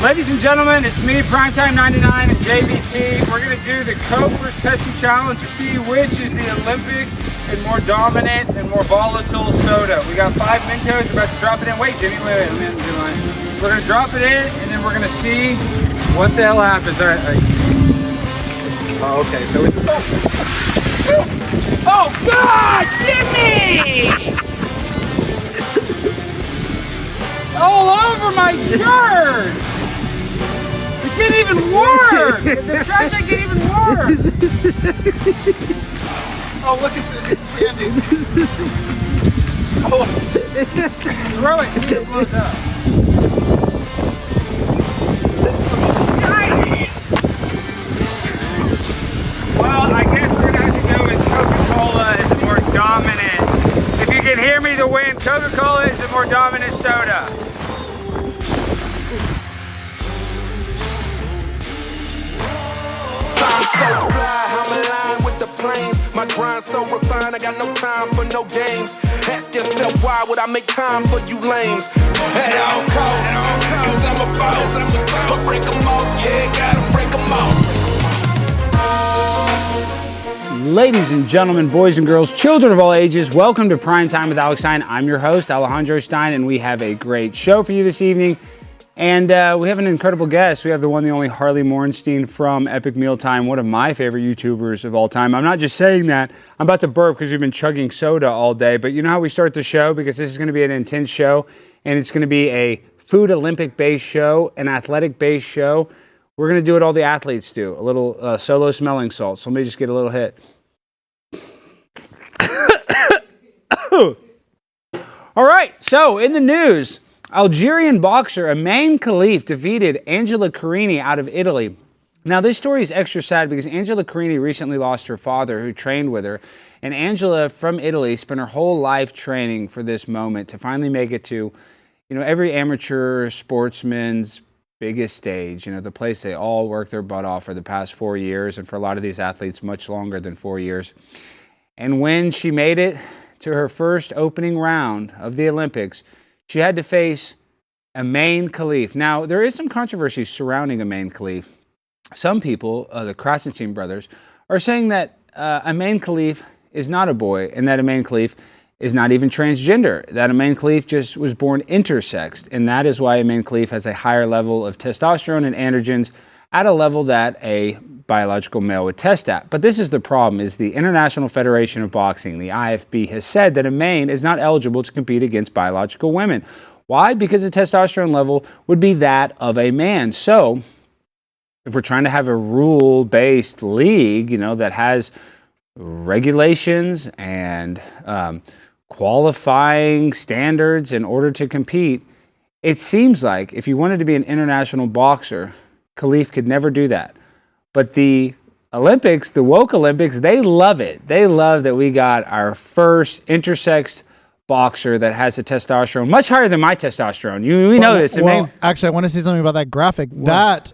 Ladies and gentlemen, it's me, Primetime99 and JVT. We're going to do the Coke vs. Pepsi challenge to see which is the Olympic and more dominant and more volatile soda. We got 5 Mentos. We're about to drop it in. Wait, Jimmy, wait. We're going to drop it in, and then we're going to see what the hell happens. All right. Oh, okay, so it's... Oh, God! Jimmy! All over my shirt! It didn't even work! The trash bag didn't even work! Oh, look, it's expanding. Oh. Throw it, it blows up. Well, I guess we're gonna have to go with Coca-Cola as a more dominant. If you can hear me, the wind, Coca-Cola is a more dominant soda. I'm so fly, I'm aligned with the planes. My grind so refined, I got no time for no games. Ask yourself why would I make time for you lames? At all costs, cause I'm a boss. I'll break them off, yeah, gotta break them off. Ladies and gentlemen, boys and girls, children of all ages, welcome to Prime Time with Alex Stein. I'm your host, Alejandro Stein, and we have a great show for you this evening. And we have an incredible guest. We have the one, the only Harley Morenstein from Epic Mealtime, one of my favorite YouTubers of all time. I'm not just saying that. I'm about to burp because we've been chugging soda all day. But you know how we start the show? Because this is going to be an intense show, and it's going to be a food Olympic-based show, an athletic-based show. We're going to do what all the athletes do, a little solo smelling salt. So let me just get a little hit. All right, so in the news, Algerian boxer Imane Khelif defeated Angela Carini out of Italy. Now, this story is extra sad because Angela Carini recently lost her father who trained with her. And Angela from Italy spent her whole life training for this moment to finally make it to, every amateur sportsman's biggest stage, the place they all work their butt off for the past 4 years, and for a lot of these athletes, much longer than 4 years. And when she made it to her first opening round of the Olympics, she had to face Imane Khelif. Now, there is some controversy surrounding Imane Khelif. Some people, the Krasenstein brothers, are saying that Imane Khelif is not a boy, and that Imane Khelif is not even transgender, that Imane Khelif just was born intersexed, and that is why Imane Khelif has a higher level of testosterone and androgens at a level that a biological male would test at. But this is the problem, is the International Federation of Boxing, the IFB, has said that Imane is not eligible to compete against biological women. Why? Because the testosterone level would be that of a man. So, if we're trying to have a rule-based league, that has regulations and qualifying standards in order to compete, it seems like if you wanted to be an international boxer, Khelif could never do that. But the Olympics, the woke Olympics, they love it. They love that we got our first intersexed boxer that has a testosterone much higher than my testosterone. We know this. Well, actually, I want to say something about that graphic. What? That,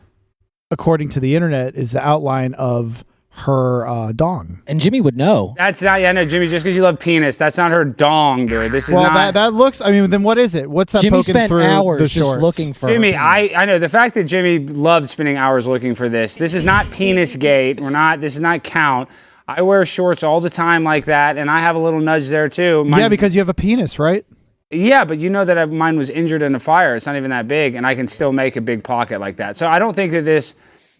according to the internet, is the outline of her dong. And Jimmy would know. That's not, no, Jimmy, just because you love penis, that's not her dong, dude. This is not. That looks, then what is it? What's that Jimmy poking spent through hours the just shorts? looking for Jimmy, her I know the fact that Jimmy loved spending hours looking for this. This is not penis gate. This is not count. I wear shorts all the time like that, and I have a little nudge there too. Yeah, because you have a penis, right? Yeah, but you know that mine was injured in a fire. It's not even that big, and I can still make a big pocket like that. So I don't think that this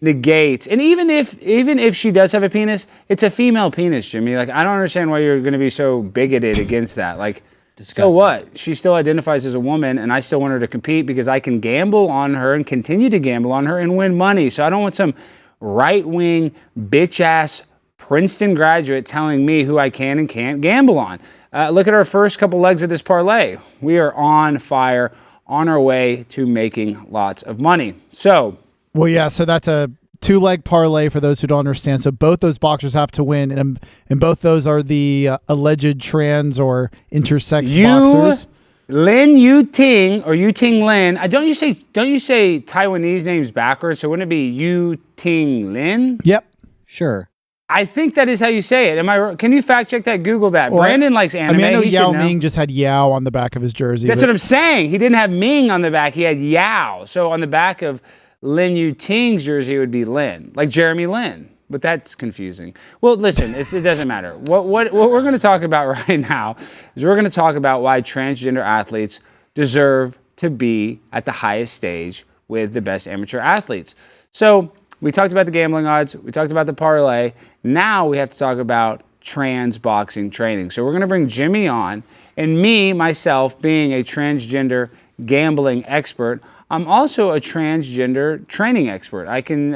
negates. And even if she does have a penis, it's a female penis, Jimmy. Like, I don't understand why you're going to be so bigoted against that. Like, disgusting. So what? She still identifies as a woman, and I still want her to compete because I can gamble on her and continue to gamble on her and win money. So I don't want some right-wing, bitch-ass Princeton graduate telling me who I can and can't gamble on. Look at our first couple legs of this parlay. We are on fire, on our way to making lots of money. So, well, yeah, so that's a 2-leg parlay for those who don't understand. So both those boxers have to win, and both those are the alleged trans or intersex boxers. Lin Yu Ting or Yu Ting Lin. Don't you say Taiwanese names backwards? So wouldn't it be Yu Ting Lin? Yep. Sure. I think that is how you say it. Am I? Can you fact check that? Google that. Well, Brandon likes anime. I know Yao Ming just had Yao on the back of his jersey. That's what I'm saying. He didn't have Ming on the back. He had Yao. So on the back of Lin Yuting's jersey would be Lin, like Jeremy Lin. But that's confusing. Well, listen, it doesn't matter. What we're going to talk about right now is we're going to talk about why transgender athletes deserve to be at the highest stage with the best amateur athletes. So we talked about the gambling odds. We talked about the parlay. Now we have to talk about trans boxing training. So we're going to bring Jimmy on, and me, myself, being a transgender gambling expert, I'm also a transgender training expert. I can,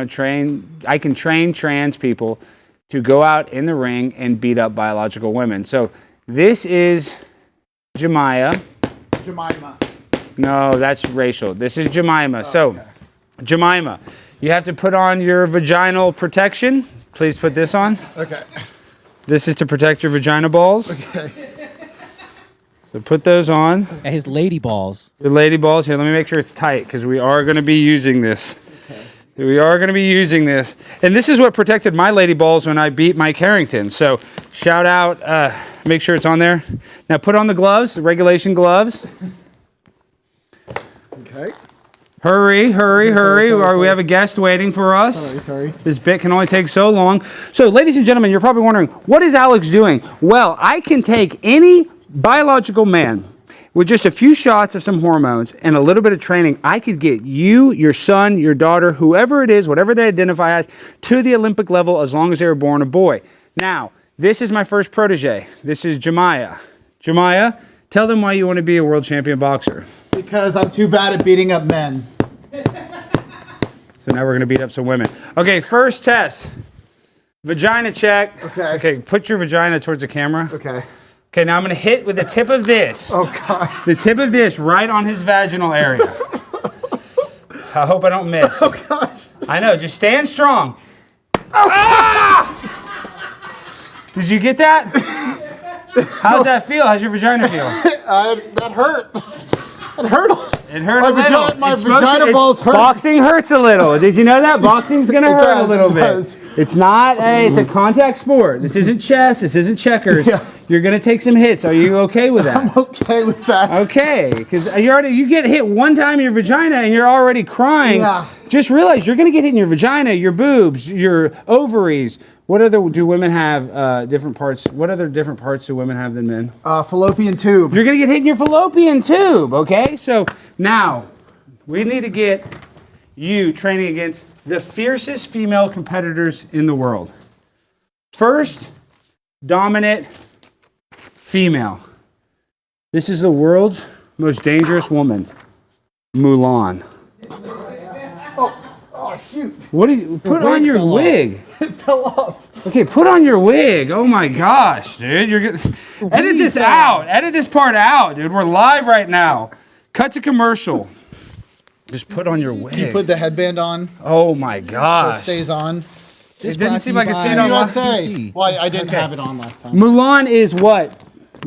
train trans people to go out in the ring and beat up biological women. So this is Jemima. No, that's racial. This is Jemima. Oh, so, okay. Jemima, you have to put on your vaginal protection. Please put this on. Okay. This is to protect your vagina balls. Okay. So put those on. His lady balls. Your lady balls. Here, let me make sure it's tight because we are going to be using this. Okay. We are going to be using this. And this is what protected my lady balls when I beat Mike Harrington. So shout out. Make sure it's on there. Now put on the gloves, the regulation gloves. Okay. Hurry. Sorry. We have a guest waiting for us. Sorry. This bit can only take so long. So ladies and gentlemen, you're probably wondering, what is Alex doing? Well, I can take any biological man with just a few shots of some hormones and a little bit of training. I could get you, your son, your daughter, whoever it is, whatever they identify as, to the Olympic level as long as they were born a boy. Now, this is my first protege. This is Jemiah. Jemiah, tell them why you want to be a world champion boxer. Because I'm too bad at beating up men. So now we're going to beat up some women. Okay, first test. Vagina check. Okay. Okay, put your vagina towards the camera. Okay. Okay, now I'm going to hit with the tip of this. Oh, God. The tip of this right on his vaginal area. I hope I don't miss. Oh, gosh. I know, just stand strong. Oh, ah! Did you get that? How's that feel? How's your vagina feel? That hurt. It hurt. It hurt a little. My It's vagina balls hurt. Boxing hurts a little. Did you know that? Boxing's going to hurt does, a little it bit. does. It's not, it's a contact sport. This isn't chess. This isn't checkers. Yeah. You're going to take some hits. Are you okay with that? I'm okay with that. Okay, because you get hit one time in your vagina and you're already crying. Yeah. Just realize you're going to get hit in your vagina, your boobs, your ovaries. What other do women have different parts? What other different parts do women have than men? Fallopian tube. You're going to get hit in your fallopian tube, okay? So now we need to get you training against the fiercest female competitors in the world. First, dominant female. This is the world's most dangerous woman, Mulan. Oh, shoot. What do you put on your wig? It fell off. Okay, put on your wig. Oh my gosh, dude. You're gonna edit this out. Edit this part out, dude. We're live right now. Cut to commercial. Just put on your wig. You put the headband on Oh my so it gosh. stays on. It didn't seem like it stayed on. USA. Well, I didn't have it on last time. Mulan is what,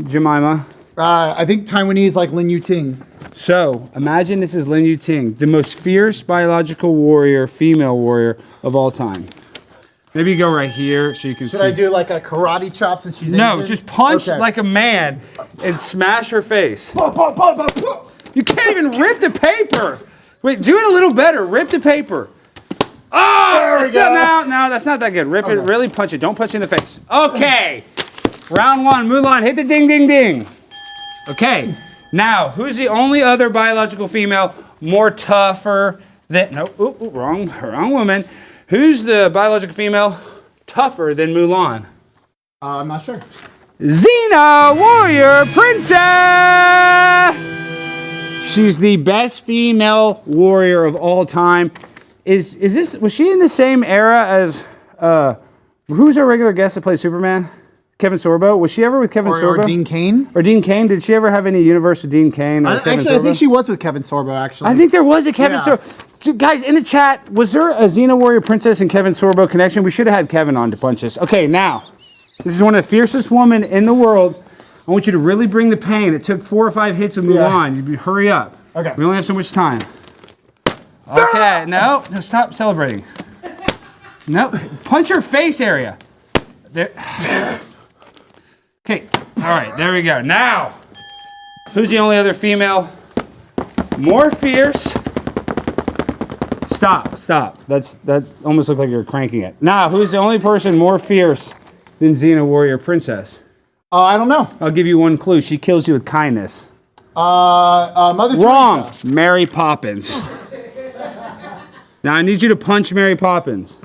Jemima? I think Taiwanese like Lin Yuting. So imagine this is Lin Yuting, the most fierce biological warrior, female warrior of all time. Maybe you go right here so you can see. Should I do like a karate chop since she's No, Asian? just punch Okay. like a man and smash her face. You can't even rip the paper. Wait, do it a little better. Rip the paper. Oh, There we go. No, that's not that good. Rip it, really punch it. Don't punch it in the face. Okay. Round one, Mulan, hit the ding, ding, ding. Okay. Now, who's the only other biological female more tougher than, wrong woman. Who's the biological female tougher than Mulan? I'm not sure. Xena, warrior princess! She's the best female warrior of all time. Was she in the same era as, who's our regular guest that plays Superman? Kevin Sorbo? Was she ever with Kevin Sorbo? Or Dean Cain? Or Dean Cain? Did she ever have any universe with Dean Cain? Or Kevin Actually, I Sorbo? think she was with Kevin Sorbo, actually. I think there was a Kevin Yeah. Sorbo. Guys, in the chat, was there a Xena Warrior Princess and Kevin Sorbo connection? We should have had Kevin on to punch us. Okay, now, this is one of the fiercest women in the world. I want you to really bring the pain. It took 4 or 5 hits of Mulan. You hurry up. Okay. We only have so much time. Okay, no, stop celebrating. No, punch her face area. There. Okay, all right, there we go. Now, who's the only other female more fierce, Stop. That almost looked like you were cranking it. Now, who's the only person more fierce than Xena Warrior Princess? I don't know. I'll give you one clue. She kills you with kindness. Mother Wrong. Teresa. Mary Poppins. Now I need you to punch Mary Poppins.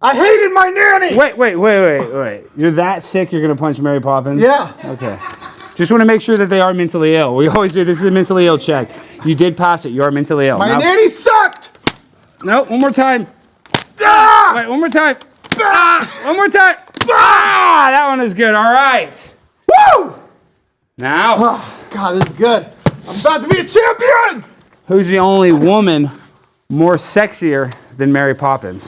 I hated my nanny. Wait. You're that sick you're going to punch Mary Poppins? Yeah. Okay. Just want to make sure that they are mentally ill. We always do. This is a mentally ill check. You did pass it. You are mentally ill. My Now- nanny sucked. No, one more time. Ah! Wait, one more time. One more time. That one is good. All right. Woo! Now, Oh, God, this is good. I'm about to be a champion. who's the only woman more sexier than Mary Poppins?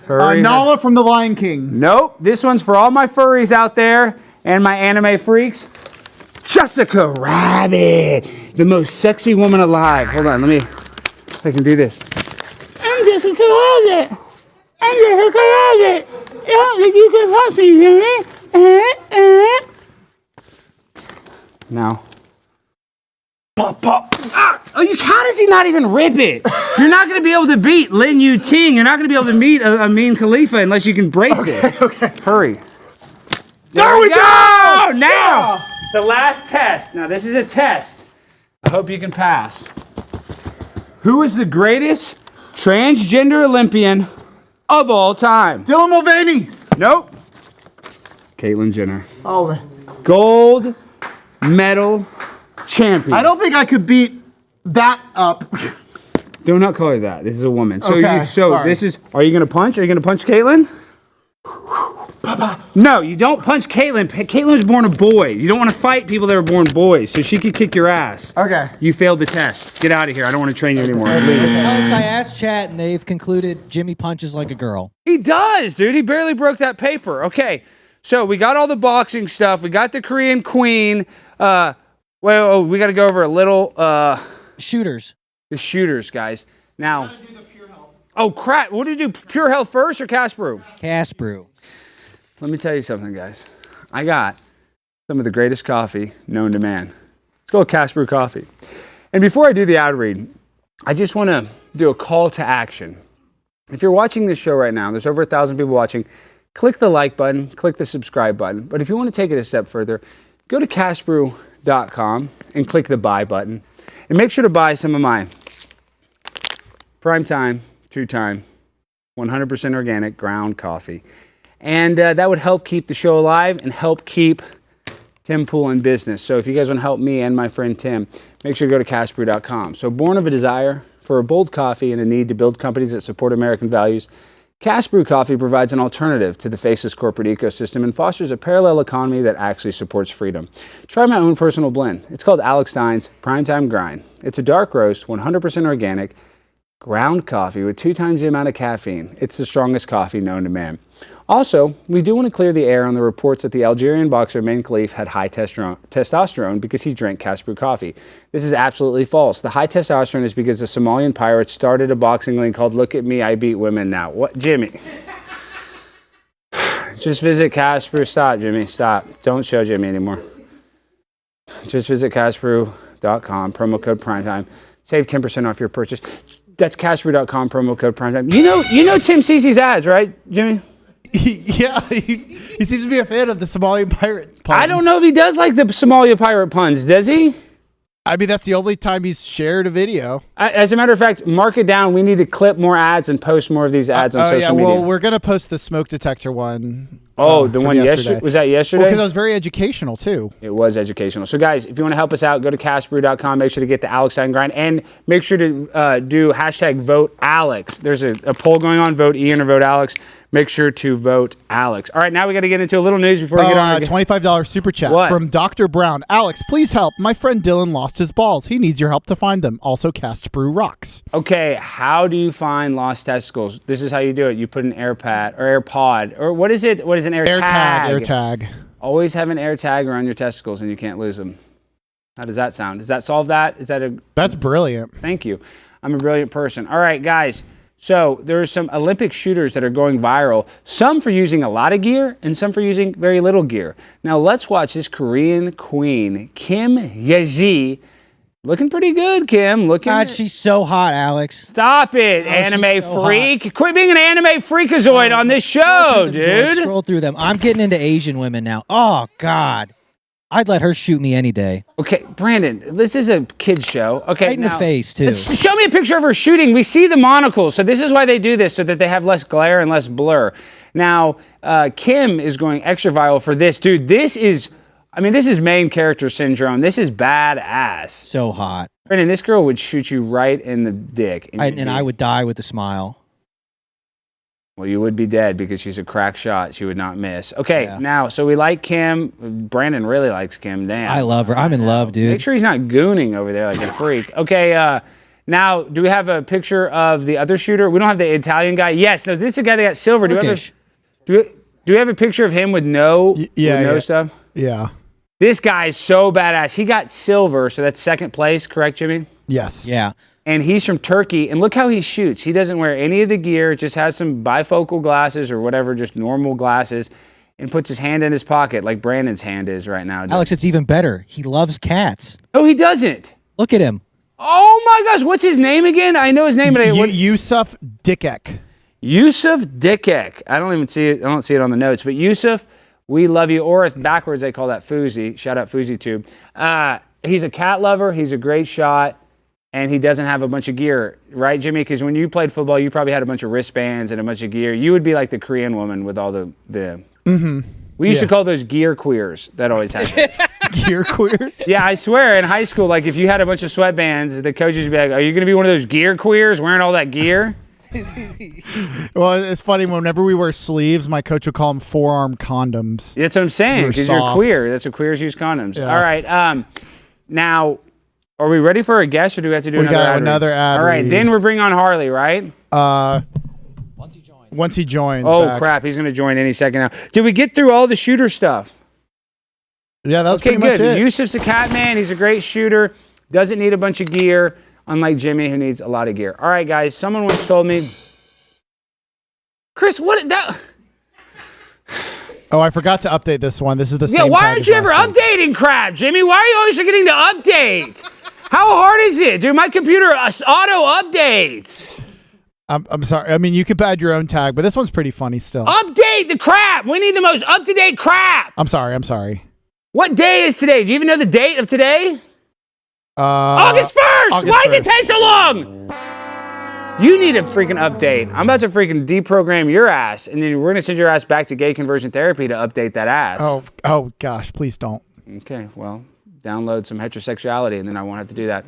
Hurry. Nala from The Lion King. Nope. This one's for all my furries out there and my anime freaks. Jessica Rabbit, the most sexy woman alive. Hold on, let me, if I can do this. I'm Jessica Rabbit. I'm Jessica Rabbit. I don't think you can possibly hear me. Now. Pop, pop. Oh, how does he not even rip it? You're not going to be able to beat Lin Yu Ting. You're not going to be able to meet Imane Khelif unless you can break it. Okay. Hurry. There we go. Now, the last test. Now, this is a test. I hope you can pass. Who is the greatest transgender Olympian of all time? Dylan Mulvaney. Nope. Caitlyn Jenner. Oh, man. Gold medal champion. I don't think I could beat that up. Do not call her that. This is a woman. So, Okay, sorry. this is. Are you going to punch? Are you going to punch Caitlyn? No, you don't punch Caitlyn. Caitlyn was born a boy. You don't want to fight people that were born boys, so she could kick your ass. Okay. You failed the test. Get out of here. I don't want to train you anymore. Leave. Alex, I asked chat and they've concluded Jimmy punches like a girl. He does, dude. He barely broke that paper. Okay, so we got all the boxing stuff. We got the Korean Queen. We got to go over a little. Shooters. The shooters, guys. Now. Oh crap! What do you do? PureHealth first or CastBrew? CastBrew. Let me tell you something, guys. I got some of the greatest coffee known to man. Let's go with CastBrew Coffee. And before I do the ad read, I just want to do a call to action. If you're watching this show right now, there's over 1,000 people watching. Click the like button, click the subscribe button. But if you want to take it a step further, go to CastBrew.com and click the buy button. And make sure to buy some of my Primetime, True Time, 100% organic ground coffee. And that would help keep the show alive and help keep Tim Pool in business. So if you guys want to help me and my friend Tim, make sure to go to CastBrew.com. So born of a desire for a bold coffee and a need to build companies that support American values, CastBrew Coffee provides an alternative to the faceless corporate ecosystem and fosters a parallel economy that actually supports freedom. Try my own personal blend. It's called Alex Stein's Primetime Grind. It's a dark roast, 100% organic, ground coffee with 2 times the amount of caffeine. It's the strongest coffee known to man. Also, we do want to clear the air on the reports that the Algerian boxer Imane Khelif had high testosterone because he drank CastBrew coffee. This is absolutely false. The high testosterone is because the Somalian pirate started a boxing league called Look at Me, I Beat Women Now. What, Jimmy? Just visit CastBrew. Stop, Jimmy. Stop. Don't show Jimmy anymore. Just visit CastBrew.com, promo code Primetime. Save 10% off your purchase. That's CastBrew.com, promo code Primetime. You know Tim Cece's ads, right, Jimmy? Yeah, he seems to be a fan of the Somalian pirate puns. I don't know if he does like the Somalia pirate puns, does he? I mean, that's the only time he's shared a video. As a matter of fact, mark it down. We need to clip more ads and post more of these ads on social media. Well, we're going to post the smoke detector one. The from one yesterday? Was that yesterday? Because that was very educational, too. It was educational. So, guys, if you want to help us out, go to CastBrew.com. Make sure to get the Alex Stein grind. And make sure to do hashtag vote Alex. There's a poll going on. Vote Ian or vote Alex. Make sure to vote Alex. All right, now we got to get into a little news before we get on. $25 super chat from Dr. Brown. Alex, please help. My friend Dylan lost his balls. He needs your help to find them. Also, CastBrew rocks. Okay, how do you find lost testicles? This is how you do it. You put an AirPad or AirPod or what is it? What is an AirTag? AirTag. Always have an AirTag around your testicles and you can't lose them. How does that sound? Does that solve that? That's brilliant. Thank you. I'm a brilliant person. All right, guys. So there's some Olympic shooters that are going viral, some for using a lot of gear and some for using very little gear. Now let's watch this Korean queen, Kim Ye-ji. Looking pretty good, Kim. God, she's so hot, Alex. Stop it, anime freak. Hot. Quit being an anime freakazoid on this show, dude. Scroll through them. I'm getting into Asian women now. Oh, God. I'd let her shoot me any day. Okay, Brandon, this is a kid's show. Okay, right in the face, too. Show me a picture of her shooting. We see the monocles, so this is why they do this, so that they have less glare and less blur. Now, Kim is going extra viral for this. Dude, this is main character syndrome. This is badass. So hot. Brandon, this girl would shoot you right in the dick. And I would die with a smile. Well, you would be dead because she's a crack shot. She would not miss. Okay, Now, so we like Kim. Brandon really likes Kim. Damn. I love her. I'm in love, dude. Make sure he's not gooning over there like a freak. Okay, now, do we have a picture of the other shooter? We don't have the Italian guy. Yes, no, this is the guy that got silver. Do we have a picture of him with no stuff? Yeah. This guy is so badass. He got silver, so that's second place, correct, Jimmy? Yes. Yeah. And he's from Turkey, and look how he shoots. He doesn't wear any of the gear, just has some bifocal glasses or whatever, just normal glasses, and puts his hand in his pocket like Brandon's hand is right now. Alex, it's even better. He loves cats. Oh, he doesn't. Look at him. Oh my gosh, what's his name again? I know his name, but Yusuf Dikek. Yusuf Dikek. I don't even see it. I don't see it on the notes, but Yusuf, we love you. Or if backwards, they call that Foozy. Shout out FoozyTube. He's a cat lover. He's a great shot. And he doesn't have a bunch of gear, right, Jimmy? Because when you played football, you probably had a bunch of wristbands and a bunch of gear. You would be like the Korean woman with all the. Mm-hmm. We used to call those gear queers that always had gear queers? Yeah, I swear, in high school, like if you had a bunch of sweatbands, the coaches would be like, "Are you going to be one of those gear queers wearing all that gear?" Well, it's funny. Whenever we wear sleeves, my coach would call them forearm condoms. That's what I'm saying, because you're queer. That's what queers use condoms. Yeah. All right. Now, are we ready for a guest, or do we have to do another ad? We got another ad. All right, then we're bringing on Harley, right? Once he joins. Oh, crap. He's going to join any second now. Did we get through all the shooter stuff? Yeah, that was pretty much it. Yusuf's a cat man. He's a great shooter. Doesn't need a bunch of gear, unlike Jimmy, who needs a lot of gear. All right, guys. Someone once told me, Chris, what that? Oh, I forgot to update this one. This is the same. Yeah, why aren't you ever updating crap, Jimmy? Why are you always forgetting to update? How hard is it? Dude, my computer auto updates. I'm sorry. I mean, you could add your own tag, but this one's pretty funny still. Update the crap. We need the most up-to-date crap. I'm sorry. What day is today? Do you even know the date of today? August 1st. Why does it take so long? You need a freaking update. I'm about to freaking deprogram your ass, and then we're going to send your ass back to gay conversion therapy to update that ass. Oh gosh, please don't. Okay, well, download some heterosexuality, and then I won't have to do that.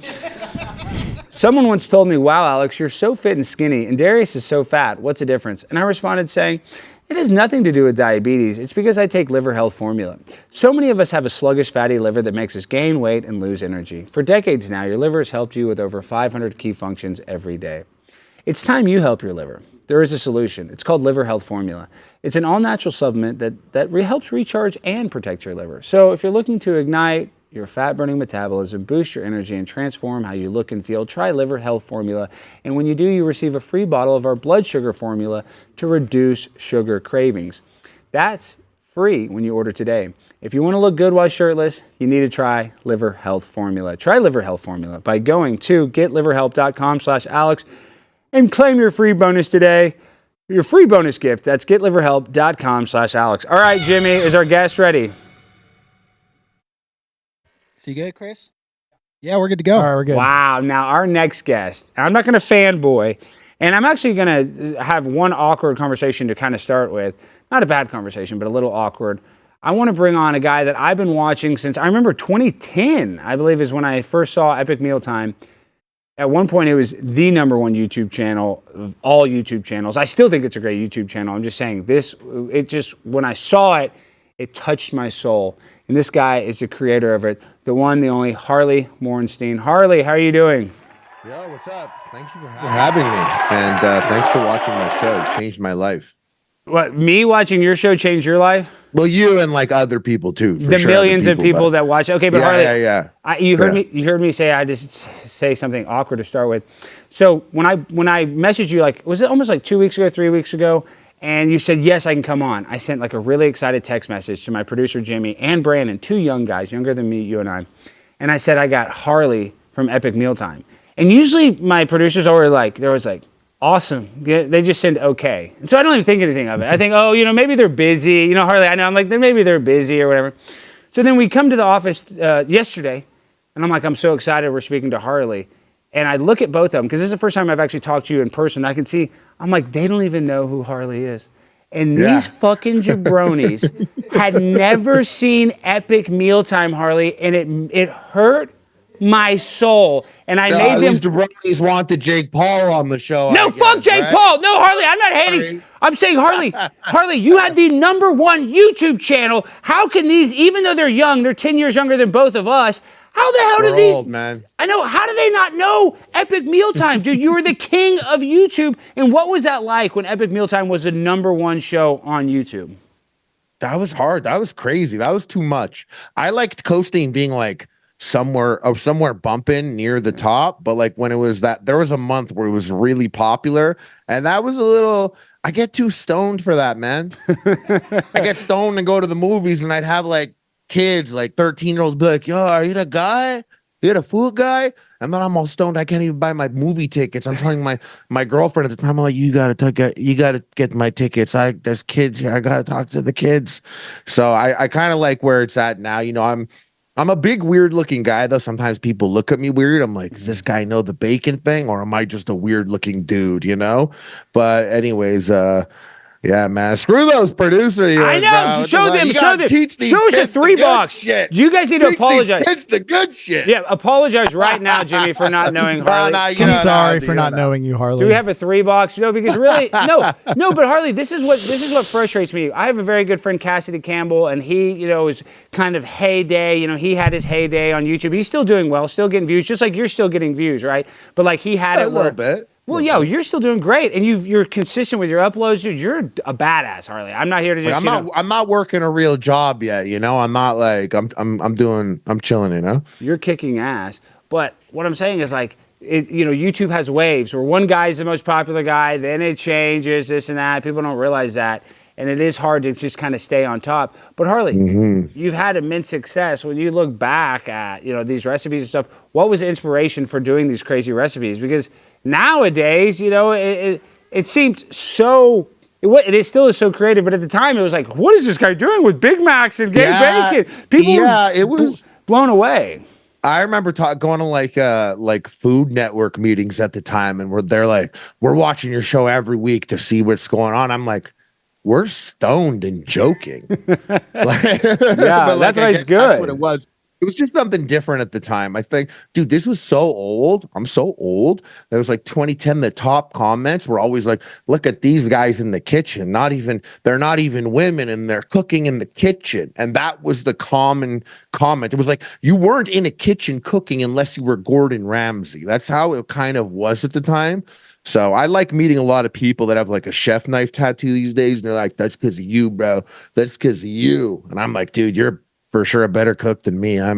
Someone once told me, "Wow, Alex, you're so fit and skinny, and Darius is so fat. What's the difference?" And I responded saying, "It has nothing to do with diabetes. It's because I take liver health formula. So many of us have a sluggish fatty liver that makes us gain weight and lose energy. For decades now, your liver has helped you with over 500 key functions every day. It's time you help your liver. There is a solution. It's called Liver Health Formula. It's an all-natural supplement that helps recharge and protect your liver. So if you're looking to ignite your fat-burning metabolism, boost your energy, and transform how you look and feel, try Liver Health Formula. And when you do, you receive a free bottle of our blood sugar formula to reduce sugar cravings. That's free when you order today. If you want to look good while shirtless, you need to try Liver Health Formula. Try Liver Health Formula by going to getliverhelp.com/Alex and claim your free bonus today. Your free bonus gift. That's getliverhelp.com/Alex. All right, Jimmy, is our guest ready? So you good, Chris? Yeah, we're good to go. All right, we're good. Wow. Now, our next guest, I'm not going to fanboy, and I'm actually going to have one awkward conversation to kind of start with. Not a bad conversation, but a little awkward. I want to bring on a guy that I've been watching since, I remember 2010, I believe, is when I first saw Epic Mealtime. At one point, it was the #1 YouTube channel of all YouTube channels. I still think it's a great YouTube channel. I'm just saying when I saw it, it touched my soul. And this guy is the creator of it, the one, the only Harley Morenstein. Harley, how are you doing? Yo, what's up? Thank you for having me. And thanks for watching my show. It changed my life. What, me watching your show change your life? Well, you and like other people too. For The sure, millions other of people that watch. Okay, but Harley, yeah. You heard me say, I just say something awkward to start with. So when I messaged you, like, was it almost like 2 weeks ago, 3 weeks ago? And you said, yes, I can come on. I sent like a really excited text message to my producer, Jimmy, and Brandon, 2 young guys, younger than me, you and I. And I said, I got Harley from Epic Mealtime. And usually my producers are like, they're always like, awesome. They just send okay. And so I don't even think anything of it. I think, oh, maybe they're busy. Harley, I know. I'm like, maybe they're busy or whatever. So then we come to the office yesterday, and I'm like, I'm so excited we're speaking to Harley. And I look at both of them, because this is the first time I've actually talked to you in person. I can see, I'm like, they don't even know who Harley is. And these fucking jabronis had never seen Epic Mealtime, Harley, and it hurt my soul. And I made them. These jabronis wanted Jake Paul on the show. No, fuck Jake Paul. No, Harley, I'm not hating. I'm saying, Harley, you had the #1 YouTube channel. How can these, even though they're young, they're 10 years younger than both of us, how the hell do these? Old, man. I know. How do they not know Epic Mealtime? Dude, you were the king of YouTube. And what was that like when Epic Mealtime was the #1 show on YouTube? That was hard. That was crazy. That was too much. I liked coasting being like somewhere bumping near the top, but like when it was that, there was a month where it was really popular, and that was a little. I get too stoned for that, man. I get stoned and go to the movies, and I'd have like kids, like 13-year-olds, be like, "Yo, are you the guy? You the food guy?" And then I'm all stoned. I can't even buy my movie tickets. I'm telling my girlfriend at the time, I'm like, you gotta get my tickets. There's kids here. I gotta talk to the kids. So I kind of like where it's at now. I'm a big weird looking guy though. Sometimes people look at me weird. I'm like, does this guy know the bacon thing, or am I just a weird looking dude? But anyways, yeah, man. Screw those producers. I know. Show them. Show us the $3. You guys need to apologize. It's the good shit. Yeah, apologize right now, Jimmy, for not knowing Harley. I'm sorry for not knowing you, Harley. Do we have a $3? No, because really, no. But Harley, this is what frustrates me. I have a very good friend, Cassidy Campbell, and he, is kind of heyday. He had his heyday on YouTube. He's still doing well, still getting views, just like you're still getting views, right? But like he had it a little bit. Well, you're still doing great, and you're consistent with your uploads, dude. You're a badass, Harley. I'm not here to just. I'm not working a real job yet. I'm not like I'm chilling. You're kicking ass, but what I'm saying is like, YouTube has waves where one guy's the most popular guy, then it changes this and that. People don't realize that, and it is hard to just kind of stay on top. But Harley, you've had immense success. When you look back at these recipes and stuff, what was the inspiration for doing these crazy recipes? Because nowadays, it seemed so. It still is so creative, but at the time, it was like, what is this guy doing with Big Macs and gay bacon? People it was blown away. I remember going to like Food Network meetings at the time, and they're like, we're watching your show every week to see what's going on. I'm like, we're stoned and joking. Yeah, but that's why it's good. That's what it was. It was just something different at the time. I think, dude, this was so old. I'm so old. There was like 2010. The top comments were always like, look at these guys in the kitchen. They're not even women, and they're cooking in the kitchen. And that was the common comment. It was like, you weren't in a kitchen cooking unless you were Gordon Ramsay. That's how it kind of was at the time. So I like meeting a lot of people that have like a chef knife tattoo these days. And they're like, that's because of you, bro. That's because of you. And I'm like, dude, you're for sure a better cook than me. I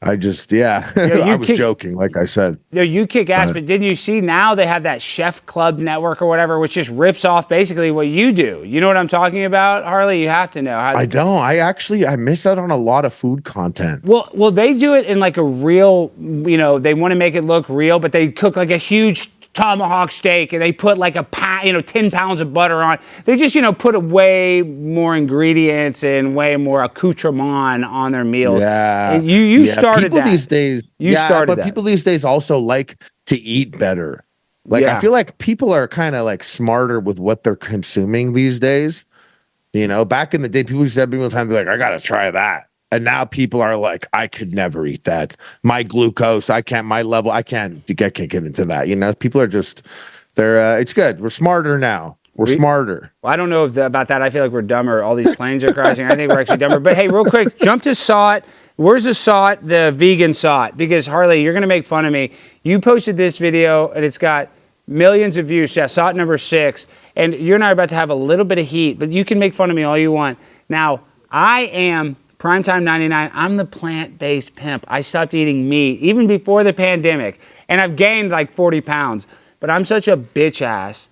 was joking, like I said. You kick ass, but didn't you see now they have that Chef Club Network or whatever, which just rips off basically what you do. You know what I'm talking about, Harley? You have to know. I don't. I miss out on a lot of food content. Well, they do it in like a real, they want to make it look real, but they cook like a huge tomahawk steak and they put like a pound, 10 pounds of butter on. They just, put way more ingredients and way more accoutrement on their meals. Yeah. And you started people that. These days. People these days also like to eat better. Like, I feel like people are kind of like smarter with what they're consuming these days. Back in the day, people used to have people time be like, I got to try that. And now people are like, I could never eat that. My glucose, I can't get into that. People are just, it's good. We're smarter now. We're smarter. Well, I don't know about that. I feel like we're dumber. All these planes are crashing. I think we're actually dumber. But hey, real quick, jump to Sot. Where's the Sot, the vegan Sot? Because Harley, you're going to make fun of me. You posted this video and it's got Millions of views. So I saw it number 6. And you and I are about to have a little bit of heat, but you can make fun of me all you want. Now, I am Primetime 99. I'm the plant-based pimp. I stopped eating meat even before the pandemic. And I've gained like 40 pounds. But I'm such a bitch ass.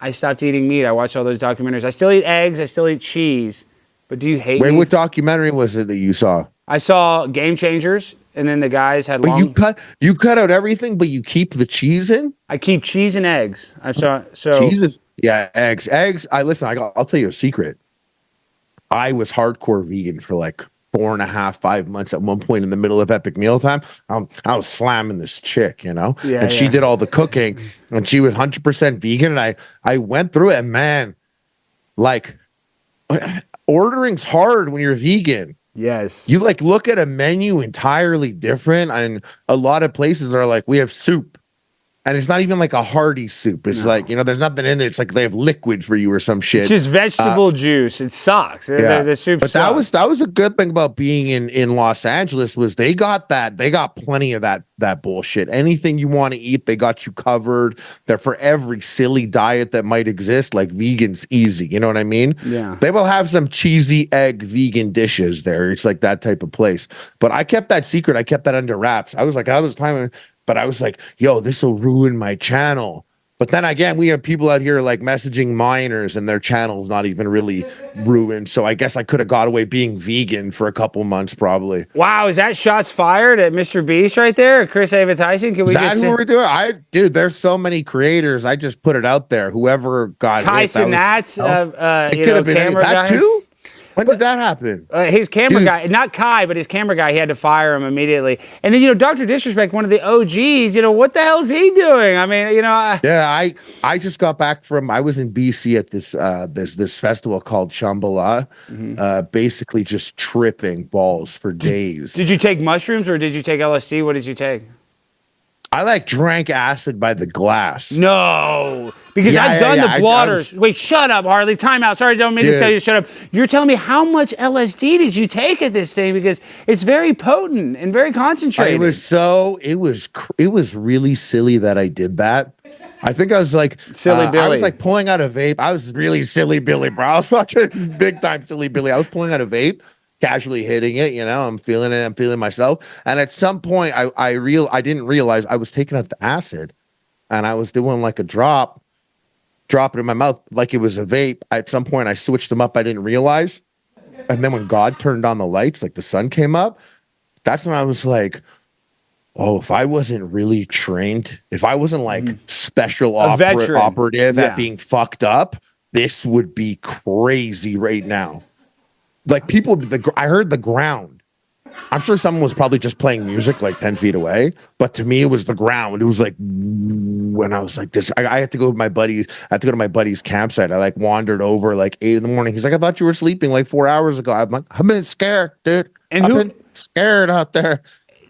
I stopped eating meat. I watched all those documentaries. I still eat eggs. I still eat cheese. But do you hate me? Wait, what documentary was it that you saw? I saw Game Changers, and then the guys had But you cut out everything, but you keep the cheese in? I keep cheese and eggs. Cheese, yeah, eggs. I'll tell you a secret. I was hardcore vegan for like 4.5, 5 months at one point in the middle of epic mealtime. I was slamming this chick, and she did all the cooking, and she was 100% vegan, and I went through it, and man, like, ordering's hard when you're vegan. Yes. You like look at a menu entirely different, and a lot of places are like, we have soup. And it's not even like a hearty soup. It's like, there's nothing in it. It's like they have liquid for you or some shit. It's just vegetable juice. It sucks. Yeah. The soup but sucks. that was a good thing about being in Los Angeles was they got plenty of that bullshit. Anything you want to eat, they got you covered. They're for every silly diet that might exist, like vegan's easy. You know what I mean? Yeah. They will have some cheesy egg vegan dishes there. It's like that type of place. But I kept that secret. I kept that under wraps. I was like, but I was like, yo, this will ruin my channel. But then again, we have people out here like messaging minors and their channel's not even really ruined. So I guess I could have got away being vegan for a couple months probably. Wow, is that shots fired at Mr. Beast right there? Or Chris Ava Tyson? Can we Is that who we're doing? Dude, there's so many creators. I just put it out there. Whoever got Kai Sinat's, camera guy. That too? When did that happen? His camera guy, not Kai, but his camera guy, he had to fire him immediately. And then, Dr. Disrespect, one of the OGs, what the hell is he doing? I mean, Yeah, I just got back I was in BC at this festival called Shambhala, basically just tripping balls for days. Did you take mushrooms or did you take LSD? What did you take? I drank acid by the glass. No, because I've done the blotters. Wait, shut up, Harley. Time out. Sorry, don't mean to tell you to shut up. You're telling me how much LSD did you take at this thing? Because it's very potent and very concentrated. It was really silly that I did that. I think I was like silly Billy. I was like pulling out a vape. I was really silly Billy, bro. I was fucking big time silly Billy. I was pulling out a vape, casually hitting it, I'm feeling it, I'm feeling myself. And at some point I didn't realize I was taking out the acid and I was doing like a drop it in my mouth like it was a vape. At some point I switched them up, I didn't realize. And then when God turned on the lights, like the sun came up, that's when I was like, oh, if I wasn't really trained, if I wasn't like special operative at being fucked up, this would be crazy right now. Like I heard the ground. I'm sure someone was probably just playing music like 10 feet away, but to me it was the ground. It was like when I was like this. I had to go to my buddy's campsite. I like wandered over like 8 a.m. He's like, I thought you were sleeping like 4 hours ago. I'm like, I've been scared, dude. I've been scared out there.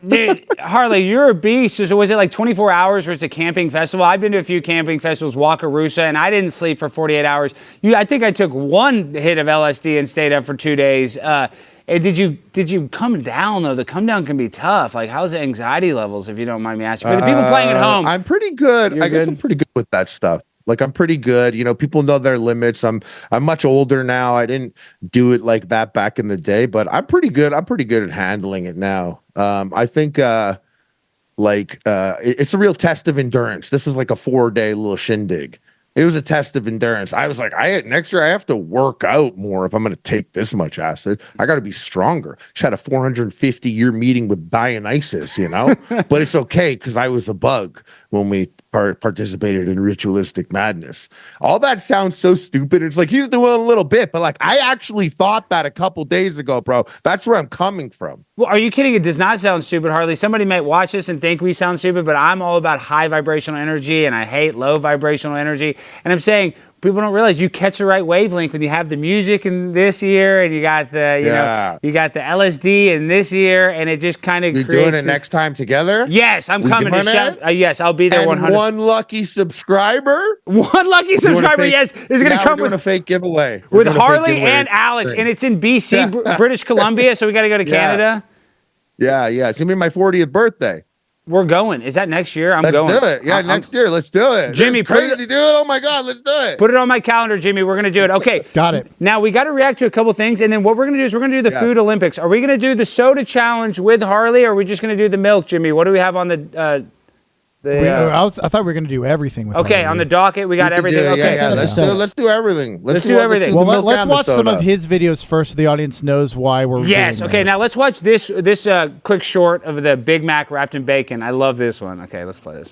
Dude, Harley, you're a beast. So was it like 24 hours where it's a camping festival? I've been to a few camping festivals, Wakarusa, and I didn't sleep for 48 hours. I think I took one hit of LSD and stayed up for 2 days. Did you come down, though? The come down can be tough. Like, how's the anxiety levels, if you don't mind me asking? For the people playing at home. I'm pretty good. I guess I'm pretty good with that stuff. Like, I'm pretty good. People know their limits. I'm much older now. I didn't do it like that back in the day, but I'm pretty good. I'm pretty good at handling it now. I think it's a real test of endurance. This was like a 4-day little shindig. It was a test of endurance. I was like, next year I have to work out more if I'm going to take this much acid. I got to be stronger. Just had a 450-year meeting with Dionysus, but it's okay because I was a bug when we participated in ritualistic madness. All that sounds so stupid. It's like he's doing a little bit, but like I actually thought that a couple days ago, bro. That's where I'm coming from. Well, are you kidding? It does not sound stupid, Harley. Somebody might watch this and think we sound stupid, but I'm all about high vibrational energy and I hate low vibrational energy. And I'm saying people don't realize you catch the right wavelength when you have the music in this year and you got the you got the LSD in this year, and it just kind of creates. You're doing it next time together? Yes, I'm coming to shout. Yes, I'll be there. And 100. one lucky subscriber. One lucky subscriber. Yes, is going to come with a fake giveaway with Harley and Alex, and it's in BC, British Columbia. So we got to go to Canada. Yeah. It's gonna be my 40th birthday. We're going. Is that next year? I'm going. Let's do it. Yeah, next year. Let's do it. Jimmy, This is crazy, dude. Oh my God, let's do it. Put it on my calendar, Jimmy. We're going to do it. Okay. Got it. Now, we got to react to a couple things, and then what we're going to do is we're going to do the Food Olympics. Are we going to do the soda challenge with Harley, or are we just going to do the milk, Jimmy? What do we have on the I thought we were going to do everything with Okay, Harley. on the docket, we got everything. Okay. Yeah, let's do everything. Let's do everything. Well, let's watch some of his videos first so the audience knows why we're Yes. doing Okay. this. Now let's watch this quick short of the Big Mac wrapped in bacon. I love this one. Okay, let's play this.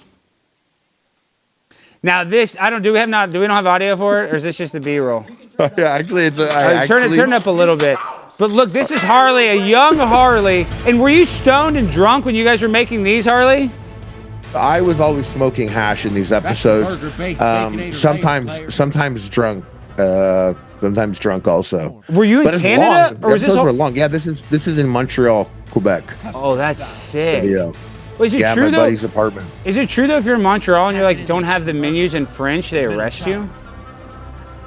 Now this do we don't have audio for it, or is this just the B-roll? Yeah, actually, it's Turn it up a little bit. But look, this is Harley, a young Harley. And were you stoned and drunk when you guys were making these, Harley? I was always smoking hash in these episodes. Sometimes drunk. Sometimes drunk also. Were you in but it's Canada? long. Or was this episodes were long. Yeah, this is in Montreal, Quebec. Oh, that's sick. Yeah. Well, is it Yeah, true my though? buddy's apartment. Is it true though if you're in Montreal and you're like don't have the menus in French, they arrest you?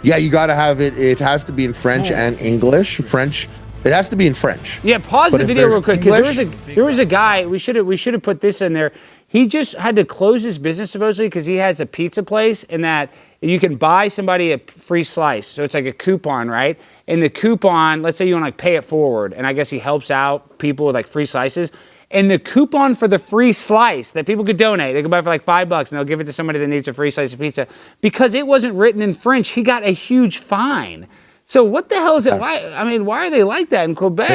Yeah, you got to have it. It has to be in French and English. French. It has to be in French. Yeah, pause But the if video there's real quick because English- there was a guy. We should have put this in there. He just had to close his business supposedly because he has a pizza place and that you can buy somebody a free slice. So it's like a coupon, right? And the coupon, let's say you want to like pay it forward, and I guess he helps out people with like free slices. And the coupon for the free slice that people could donate, they could buy for like $5 and they'll give it to somebody that needs a free slice of pizza. Because it wasn't written in French, he got a huge fine. So what the hell is it? Why are they like that in Quebec?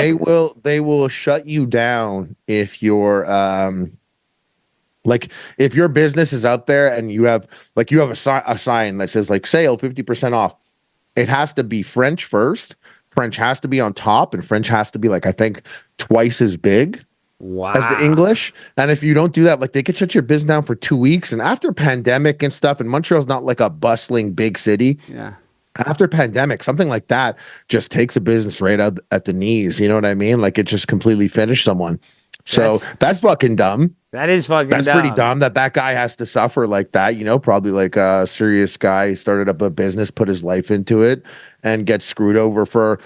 They will shut you down if you're like if your business is out there and you have a sign that says like sale 50% off. It has to be French first. French has to be on top, and French has to be like I think twice as big. Wow. As the English. And if you don't do that, like they could shut your business down for 2 weeks. And after pandemic and stuff, and Montreal's not like a bustling big city. Yeah. After pandemic, something like that just takes a business right out at the knees. You know what I mean? Like it just completely finished someone. So that's fucking dumb. That is fucking That's dumb. pretty dumb that guy has to suffer like that. You know, probably like a serious guy. He started up a business, put his life into it, and gets screwed over for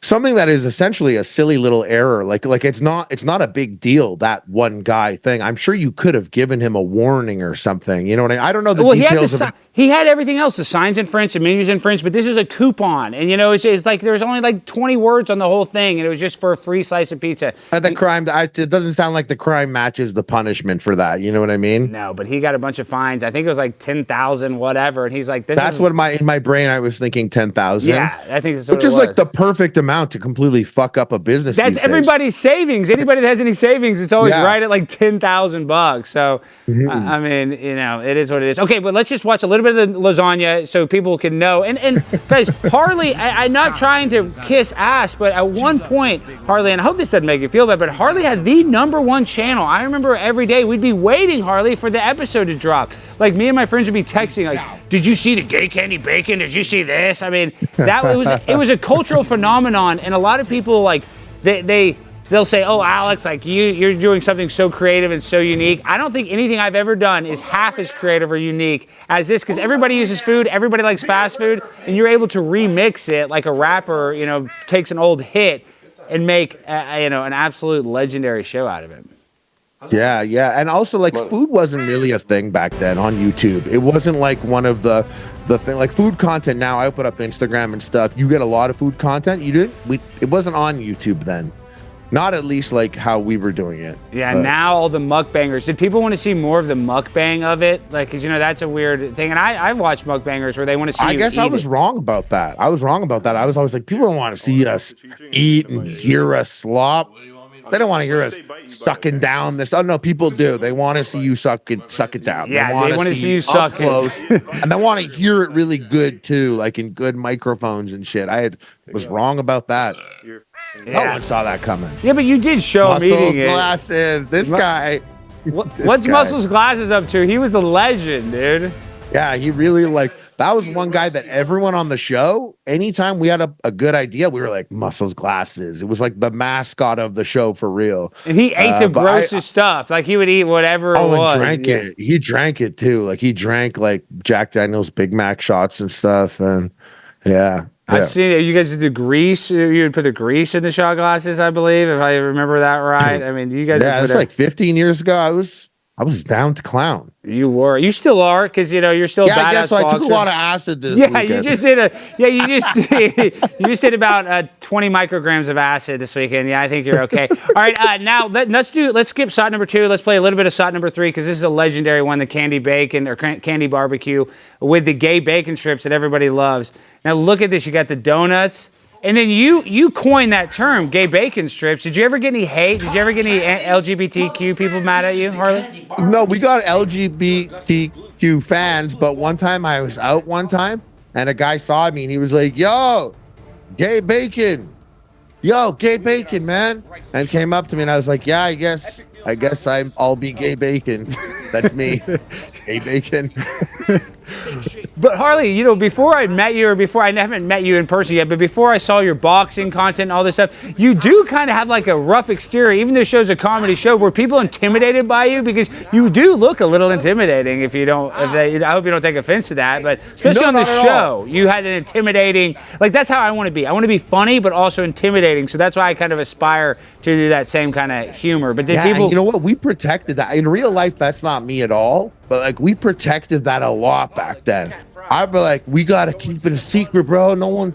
something that is essentially a silly little error. Like it's not a big deal, that one guy thing. I'm sure you could have given him a warning or something. You know what I mean? I don't know the details. He had everything else, the signs in French, the menus in French, but this is a coupon. And you know, it's like there's only like 20 words on the whole thing, and it was just for a free slice of pizza. The crime, it doesn't sound like the crime matches the punishment for that. You know what I mean? No, but he got a bunch of fines. I think it was like 10,000 whatever, and he's like, that's what in my brain I was thinking 10,000. Yeah, I think that's what which it is was. like the perfect amount to completely fuck up a business. That's everybody's savings. Anybody that has any savings, it's always right at like $10,000. So, I mean, you know, it is what it is. Okay, but let's just watch a little bit of the lasagna so people can know. And guys, Harley, I'm not trying to kiss ass, but at one point, Harley, and I hope this doesn't make you feel bad, but Harley had the #1 channel. I remember every day we'd be waiting, Harley, for the episode to drop. Like me and my friends would be texting, like, "Did you see the gay candy bacon? Did you see this?" I mean, it was a cultural phenomenon, and a lot of people like they'll say, "Oh, Alex, like you're doing something so creative and so unique." I don't think anything I've ever done is half as creative or unique as this, because everybody uses food, everybody likes fast food, and you're able to remix it like a rapper, you know, takes an old hit and make an absolute legendary show out of it. Yeah, and also like food wasn't really a thing back then on YouTube. It wasn't like one of the thing like food content. Now I put up Instagram and stuff. You get a lot of food content. It wasn't on YouTube then. Not at least like how we were doing it. Yeah, now all the mukbangers. Did people want to see more of the mukbang of it? Like, because, you know, that's a weird thing. And I watch mukbangers where they want to see I guess I was wrong about that. I was always like, people don't want to see us eat and hear us slop. They don't want to hear us sucking down this. Oh, no, people do. They want to see you suck it down. Yeah, they want to see you suck it. Close. And they want to hear it really good, too, like in good microphones and shit. Was wrong about that. No one saw that coming. Yeah, but you did show him eating it. Glasses. This guy. What's Muscles Glasses up to? He was a legend, dude. Yeah, he really that was one guy that everyone on the show, anytime we had a good idea, we were like, Muscles Glasses. It was like the mascot of the show for real. And he ate the grossest stuff. Like he would eat whatever it was. And drank it. He drank it too. Like he drank like Jack Daniels Big Mac shots and stuff. And yeah. I've seen it. You guys did the grease. You would put the grease in the shot glasses, I believe, if I remember that right. I mean, you guys. Yeah, it's like 15 years ago. I was down to clown. You were. You still are, because you're still. Yeah, badass I guess so. I took a boxer. lot of acid this Yeah, weekend. you just did you just did about 20 micrograms of acid this weekend. Yeah, I think you're okay. All right, now let's skip shot number 2. Let's play a little bit of shot number 3, because this is a legendary one, the candy bacon or candy barbecue with the gay bacon strips that everybody loves. Now look at this. You got the donuts. And then you coined that term, gay bacon strips. Did you ever get any hate? Did you ever get any LGBTQ people mad at you, Harley? No, we got LGBTQ fans, but one time I was out and a guy saw me and he was like, yo, gay bacon. Yo, gay bacon, man. And came up to me and I was like, yeah, I guess I'll be gay bacon. That's me. Gay bacon. But Harley, before I met you, or I haven't met you in person yet, but before I saw your boxing content and all this stuff, you do kind of have like a rough exterior, even though the show's a comedy show. Were people intimidated by you? Because you do look a little intimidating. I hope you don't take offense to that, but especially on the show, you had an intimidating, like that's how I want to be. I want to be funny, but also intimidating. So that's why I kind of aspire to do that same kind of humor. But did people? You know what? We protected that. In real life, that's not me at all. But like we protected that a lot back then. I'd be like, we gotta keep it a secret, bro. No one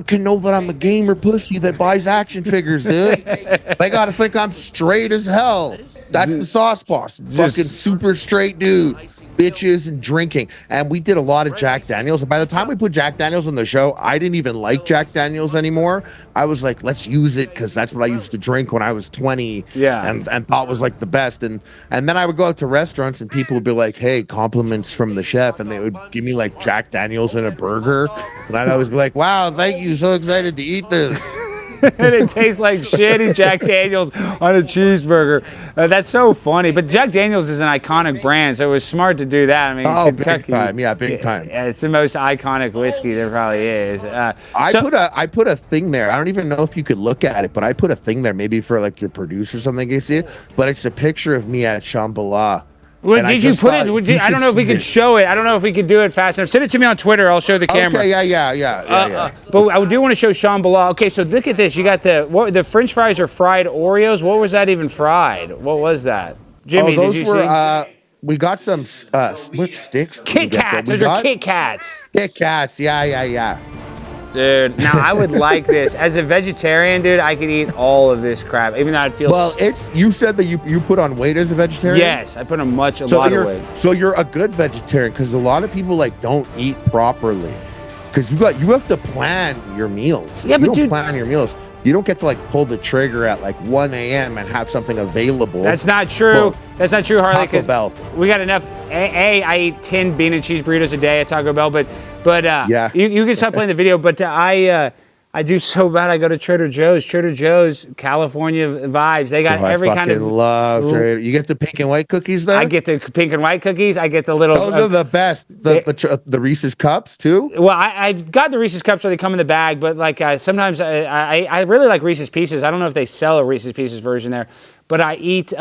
can know that I'm a gamer pussy that buys action figures, dude. They gotta think I'm straight as hell. That's the sauce boss. Fucking super straight dude. Bitches and drinking. And we did a lot of Jack Daniels. And by the time we put Jack Daniels on the show, I didn't even like Jack Daniels anymore. I was like, let's use it because that's what I used to drink when I was 20. Yeah. And thought was like the best. And then I would go out to restaurants and people would be like, hey, compliments from the chef. And they would give me like Jack Daniels and a burger. And I'd always be like, wow, thank you. So excited to eat this. And it tastes like shitty Jack Daniels on a cheeseburger. That's so funny. But Jack Daniels is an iconic brand, so it was smart to do that. I mean, Kentucky, big time. Yeah, big time. Yeah, it's the most iconic whiskey there probably is. I put a thing there. I don't even know if you could look at it, but I put a thing there maybe for like your producer or something you see it. But it's a picture of me at Shambhala. Well, did you put it? I don't know if we could show it. I don't know if we could do it fast enough. Send it to me on Twitter. I'll show the camera. Okay, yeah. But I do want to show Shambhala. Okay, so look at this. You got the French fries are fried Oreos. What was that even fried? What was that? Jimmy, those did you were, see? We got some which sticks? Kit Kats. Those are Kit Kats. Kit Kats. Yeah. Dude, now I would like this. As a vegetarian, dude, I could eat all of this crap, even though I'd feel... Well, you said that you put on weight as a vegetarian? Yes, I put on a lot of weight. So you're a good vegetarian, because a lot of people like don't eat properly. Because you have to plan your meals. Yeah, if you but don't plan your meals, you don't get to like pull the trigger at like 1 a.m. and have something available. That's not true. That's not true, Harley. Taco Bell. We got enough. I eat 10 bean and cheese burritos a day at Taco Bell, but yeah. You can stop playing the video. But I do so bad. I go to Trader Joe's. Trader Joe's, California vibes. They got every kind of. I love Trader. You get the pink and white cookies there? I get the pink and white cookies. I get the little. Those are the best. The Reese's Cups too. Well, I've got the Reese's Cups, so they come in the bag. But like sometimes I really like Reese's Pieces. I don't know if they sell a Reese's Pieces version there, but I eat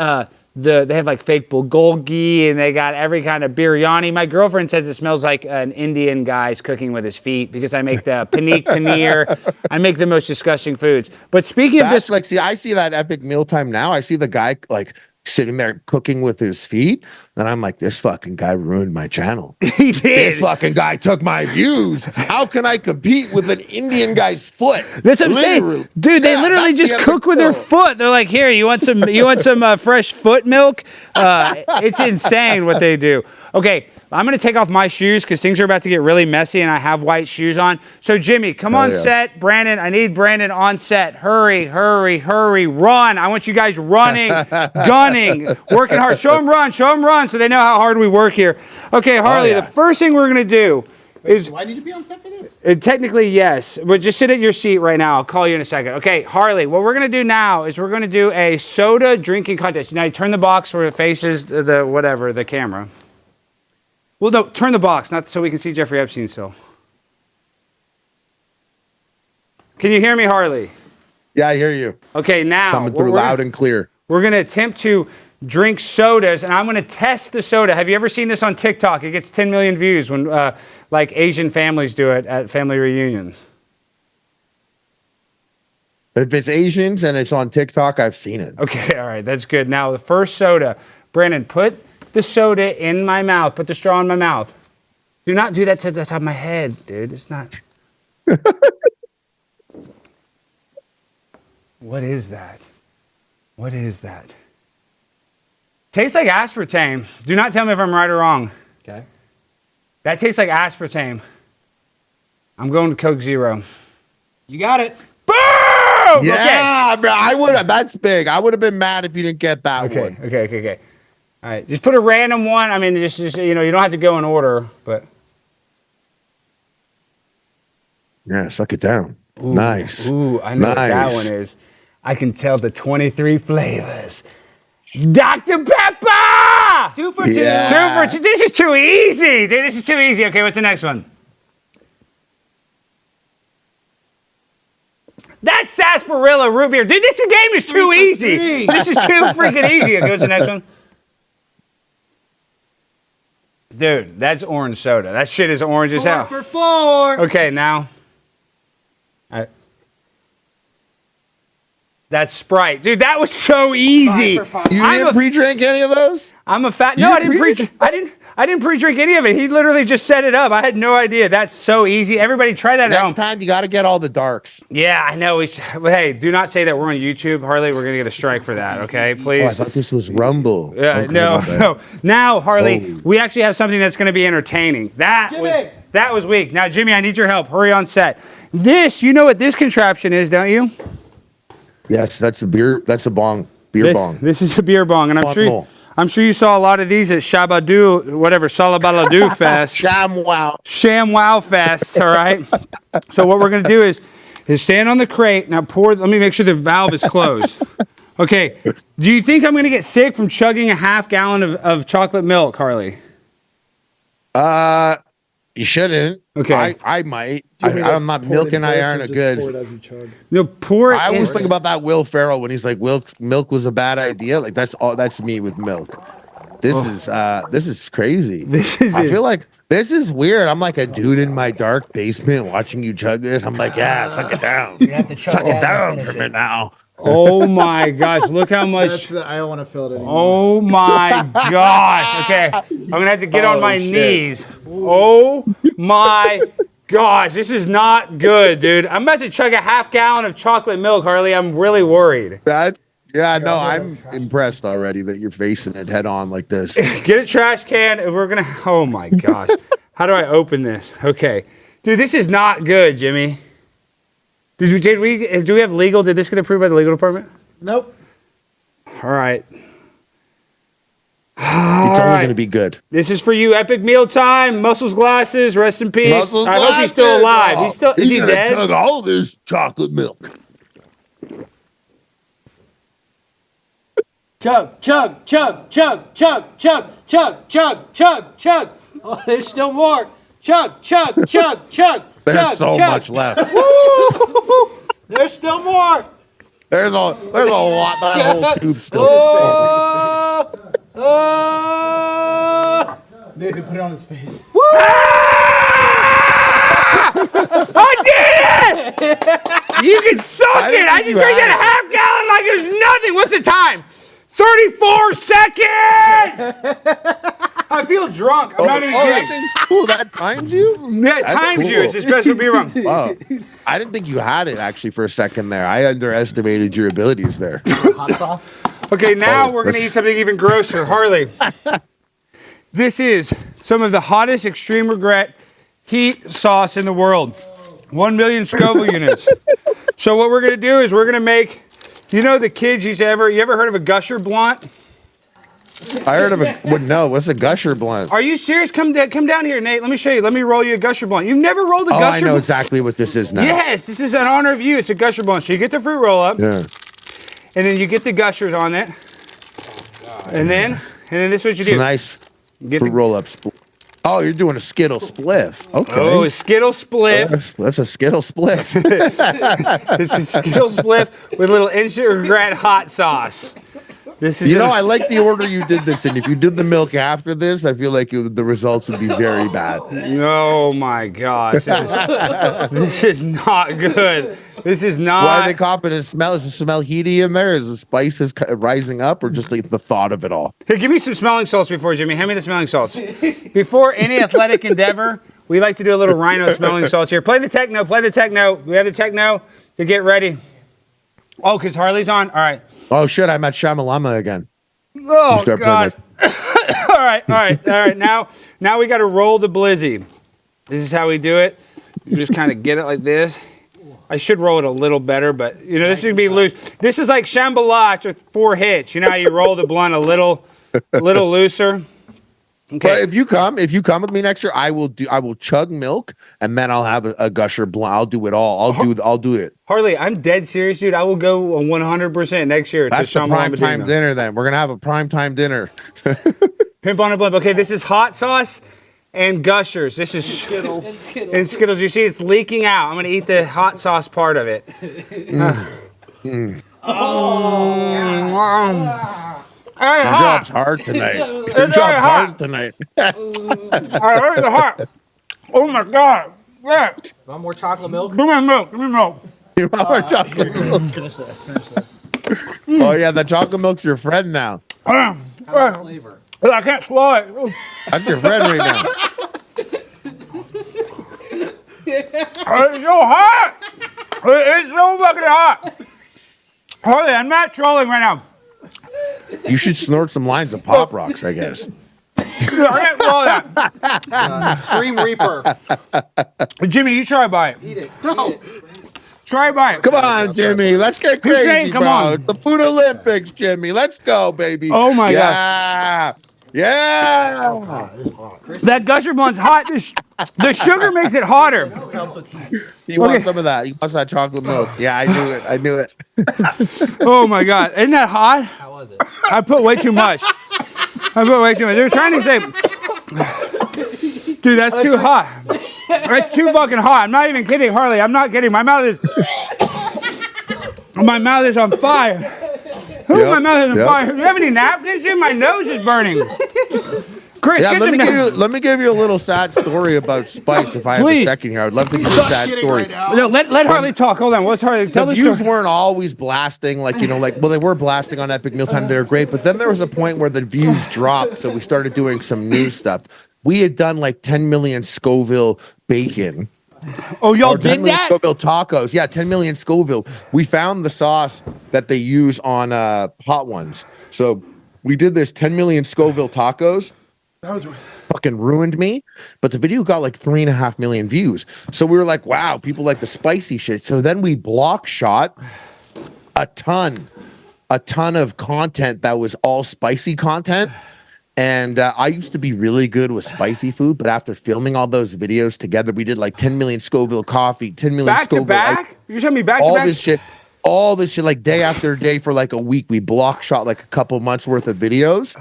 they have like fake bulgogi, and they got every kind of biryani. My girlfriend says it smells like an Indian guy's cooking with his feet, because I make the paneer. I make the most disgusting foods. But speaking of this, like, see, I see that epic mealtime now. I see the guy like sitting there cooking with his feet, and I'm like, this fucking guy ruined my channel. He did. This fucking guy took my views. How can I compete with an Indian guy's foot? That's what I'm saying, dude. They literally just cook with their foot. They're like, here, you want some fresh foot milk? It's insane what they do. Okay, I'm going to take off my shoes because things are about to get really messy and I have white shoes on. So, Jimmy, come on set. Brandon, I need Brandon on set. Hurry, run. I want you guys running, gunning, working hard. Show them run so they know how hard we work here. Okay, Harley, the first thing we're going to do is... Do I need to be on set for this? Technically, yes. But just sit at your seat right now. I'll call you in a second. Okay, Harley, what we're going to do now is we're going to do a soda drinking contest. Now, you turn the box where it faces the camera. Well, no, turn the box, not so we can see Jeffrey Epstein still. Can you hear me, Harley? Yeah, I hear you. Okay, now Coming through loud and clear. We're going to attempt to drink sodas, and I'm going to test the soda. Have you ever seen this on TikTok? It gets 10 million views when like Asian families do it at family reunions. If it's Asians and it's on TikTok, I've seen it. Okay, all right, that's good. Now the first soda. Brandon, put the soda in my mouth. Put the straw in my mouth. Do not do that to the top of my head, dude. It's not. What is that? What is that? Tastes like aspartame. Do not tell me if I'm right or wrong. Okay. That tastes like aspartame. I'm going to Coke Zero. You got it. Boom! Yeah, bro, I would have. That's big. I would have been mad if you didn't get that one. Okay. All right, just put a random one. I mean, just you know, you don't have to go in order, but. Yeah, suck it down. Ooh, Nice. Ooh, I know what that one is. I can tell the 23 flavors. Dr. Pepper! 2 for 2. Yeah. 2 for 2. This is too easy. Dude, this is too easy. Okay, what's the next one? That's sarsaparilla root beer. Dude, this game is too easy. This is too freaking easy. Okay, what's the next one? Dude, that's orange soda. That shit is orange as hell. 4 for 4. Okay, now. That's Sprite. Dude, that was so easy. You didn't pre-drink any of those? I'm a fat. No, I didn't pre-drink any of it. He literally just set it up. I had no idea. That's so easy. Everybody try that at home. Next time, you got to get all the darks. Yeah, I know. Hey, do not say that we're on YouTube, Harley. We're gonna get a strike for that. Okay, please. Oh, I thought this was Rumble. Yeah, Okay, no. Now, Harley, we actually have something that's going to be entertaining. That was weak. Now, Jimmy, I need your help. Hurry on set. This, you know what this contraption is, don't you? Yes, that's a beer. That's a bong. Beer bong. This is a beer bong, and I'm sure you saw a lot of these at Shabadoo, whatever, Salabaladu Fest. ShamWow Fest, all right? So what we're going to do is stand on the crate. Now let me make sure the valve is closed. Okay, do you think I'm going to get sick from chugging a half gallon of chocolate milk, Harley? You shouldn't. Okay. I might. I'm not milk and I aren't a good. No, pour it. I always think about that Will Ferrell when he's like, milk was a bad idea. Like that's all. That's me with milk. This is crazy. I feel like this is weird. I'm like a dude in my dark basement watching you chug this. I'm like, yeah, suck it down. You have to chug Suck it down for me now. Oh my gosh, look how much. I don't want to feel it anymore. Oh my gosh. Okay, I'm going to have to get on my knees. Oh my gosh, this is not good, dude. I'm about to chug a half gallon of chocolate milk, Harley. I'm really worried. I'm impressed already that you're facing it head on like this. Get a trash can. We're going to, oh my gosh. How do I open this? Okay. Dude, this is not good, Jimmy. Do we have legal? Did this get approved by the legal department? Nope. All right. It's only going to be good. This is for you. Epic meal time. Muscles glasses. Rest in peace. Muscles I hope he's still alive. Oh, Is he dead? Chug all this chocolate milk. Chug, chug, chug, chug, chug, chug, chug, chug, chug, chug. Oh, there's still more. Chug, chug, chug, chug. There's so much left. There's still more. There's a lot. That whole tube still. Nathan, put it on his face. I did it! You can suck it! I just drank that a half gallon like there's nothing. What's the time? 34 seconds! I feel drunk. I'm not even kidding. That thing's cool. That times you? Yeah, it times cool. you. It's a special beer bong. Wow. I didn't think you had it actually for a second there. I underestimated your abilities there. Hot sauce. Okay, now we're going to eat something even grosser. Harley, this is some of the hottest extreme regret heat sauce in the world. 1 million Scoville units. So what we're going to do is we're going to make, you know the kids you ever heard of a gusher blunt? I heard of what's a gusher blunt? Are you serious? Come down here, Nate. Let me show you. Let me roll you a gusher blunt. You've never rolled a gusher blunt? I know exactly what this is now. Yes, this is in honor of you. It's a gusher blunt. So you get the fruit roll up. Yeah. And then you get the gushers on it. And then this is what you do. It's a nice fruit roll up. Oh, you're doing a Skittle spliff. Okay. Oh, a Skittle spliff. That's a Skittle spliff. It's a Skittle spliff with a little instant regret hot sauce. This is You know, I like the order you did this in. If you did the milk after this, I feel like the results would be very bad. Oh my gosh. This is not good. This is not. Why are they coughing? Is the smell heaty in there? Is the spices rising up, or just like the thought of it all? Here, give me some smelling salts before, Jimmy. Hand me the smelling salts. Before any athletic endeavor, we like to do a little rhino smelling salts here. Play the techno. Play the techno. We have the techno to get ready. Oh, because Harley's on? All right. Oh, shit. I'm at Shamalama again. Oh, God. All right. Now we got to roll the blizzy. This is how we do it. You just kind of get it like this. I should roll it a little better, but, you know, this is going to be loose. This is like Shambhala with 4 hits. You know how you roll the blunt a little looser? Okay. But if you come with me next year, I will chug milk, and then I'll have a gusher blunt. I'll do it all. I'll do it. Harley, I'm dead serious, dude. I will go 100% next year. That's the prime time dinner. Then we're gonna have a prime time dinner. Pimp on a blimp. Okay, this is hot sauce and gushers. This is Skittles. and Skittles. You see, it's leaking out. I'm gonna eat the hot sauce part of it. All right, Your job's hard tonight. Your job's hard tonight. All right, the hot. Oh my God. Yeah. Want more chocolate milk? Give me milk. Give me milk. You want more chocolate milk? Finish this. Oh yeah, the chocolate milk's your friend now. How about flavor? I can't swallow it. That's your friend right now. It's so hot. It's so fucking hot. Harley, I'm not trolling right now. You should snort some lines of Pop Rocks, I guess. I can't swallow that. Extreme Reaper. Jimmy, you try by it. Eat it. No. Try by it. Come on, Jimmy. Let's get Who's crazy, saying come bro. on? It's the Food Olympics, Jimmy. Let's go, baby. Oh, my God. Yeah. That gusher blunt's hot. The sugar makes it hotter. This helps with heat. He wants some of that. He wants that chocolate milk. Yeah, I knew it. Oh my God. Isn't that hot? How was it? I put way too much. They're trying to say, dude, that's too hot. That's too fucking hot. I'm not even kidding, Harley. I'm not kidding. My mouth is on fire. My mouth is on fire. Do you have any napkins, Jim? My nose is burning. Chris, Yeah, get let some me give you a little sad story about Spice if I have Please. a second here. I would love to give you a sad story. No, let Harley talk. Hold on. What's Harley? Tell The the views story. weren't always blasting, well, they were blasting on Epic Mealtime. They were great, but then there was a point where the views dropped, so we started doing some new stuff. We had done like 10 million Scoville bacon. Oh, y'all Or 10 did million that? Scoville tacos. Yeah, 10 million Scoville. We found the sauce that they use on Hot Ones. So we did this 10 million Scoville tacos. That was fucking ruined me. But the video got like 3.5 million views. So we were like, wow, people like the spicy shit. So then we block shot a ton of content that was all spicy content. And I used to be really good with spicy food, but after filming all those videos together, we did like 10 million Scoville coffee, 10 million Back Scoville. to back? You're telling me back to all back? all this shit, like day after day for like a week. We block shot like a couple months worth of videos,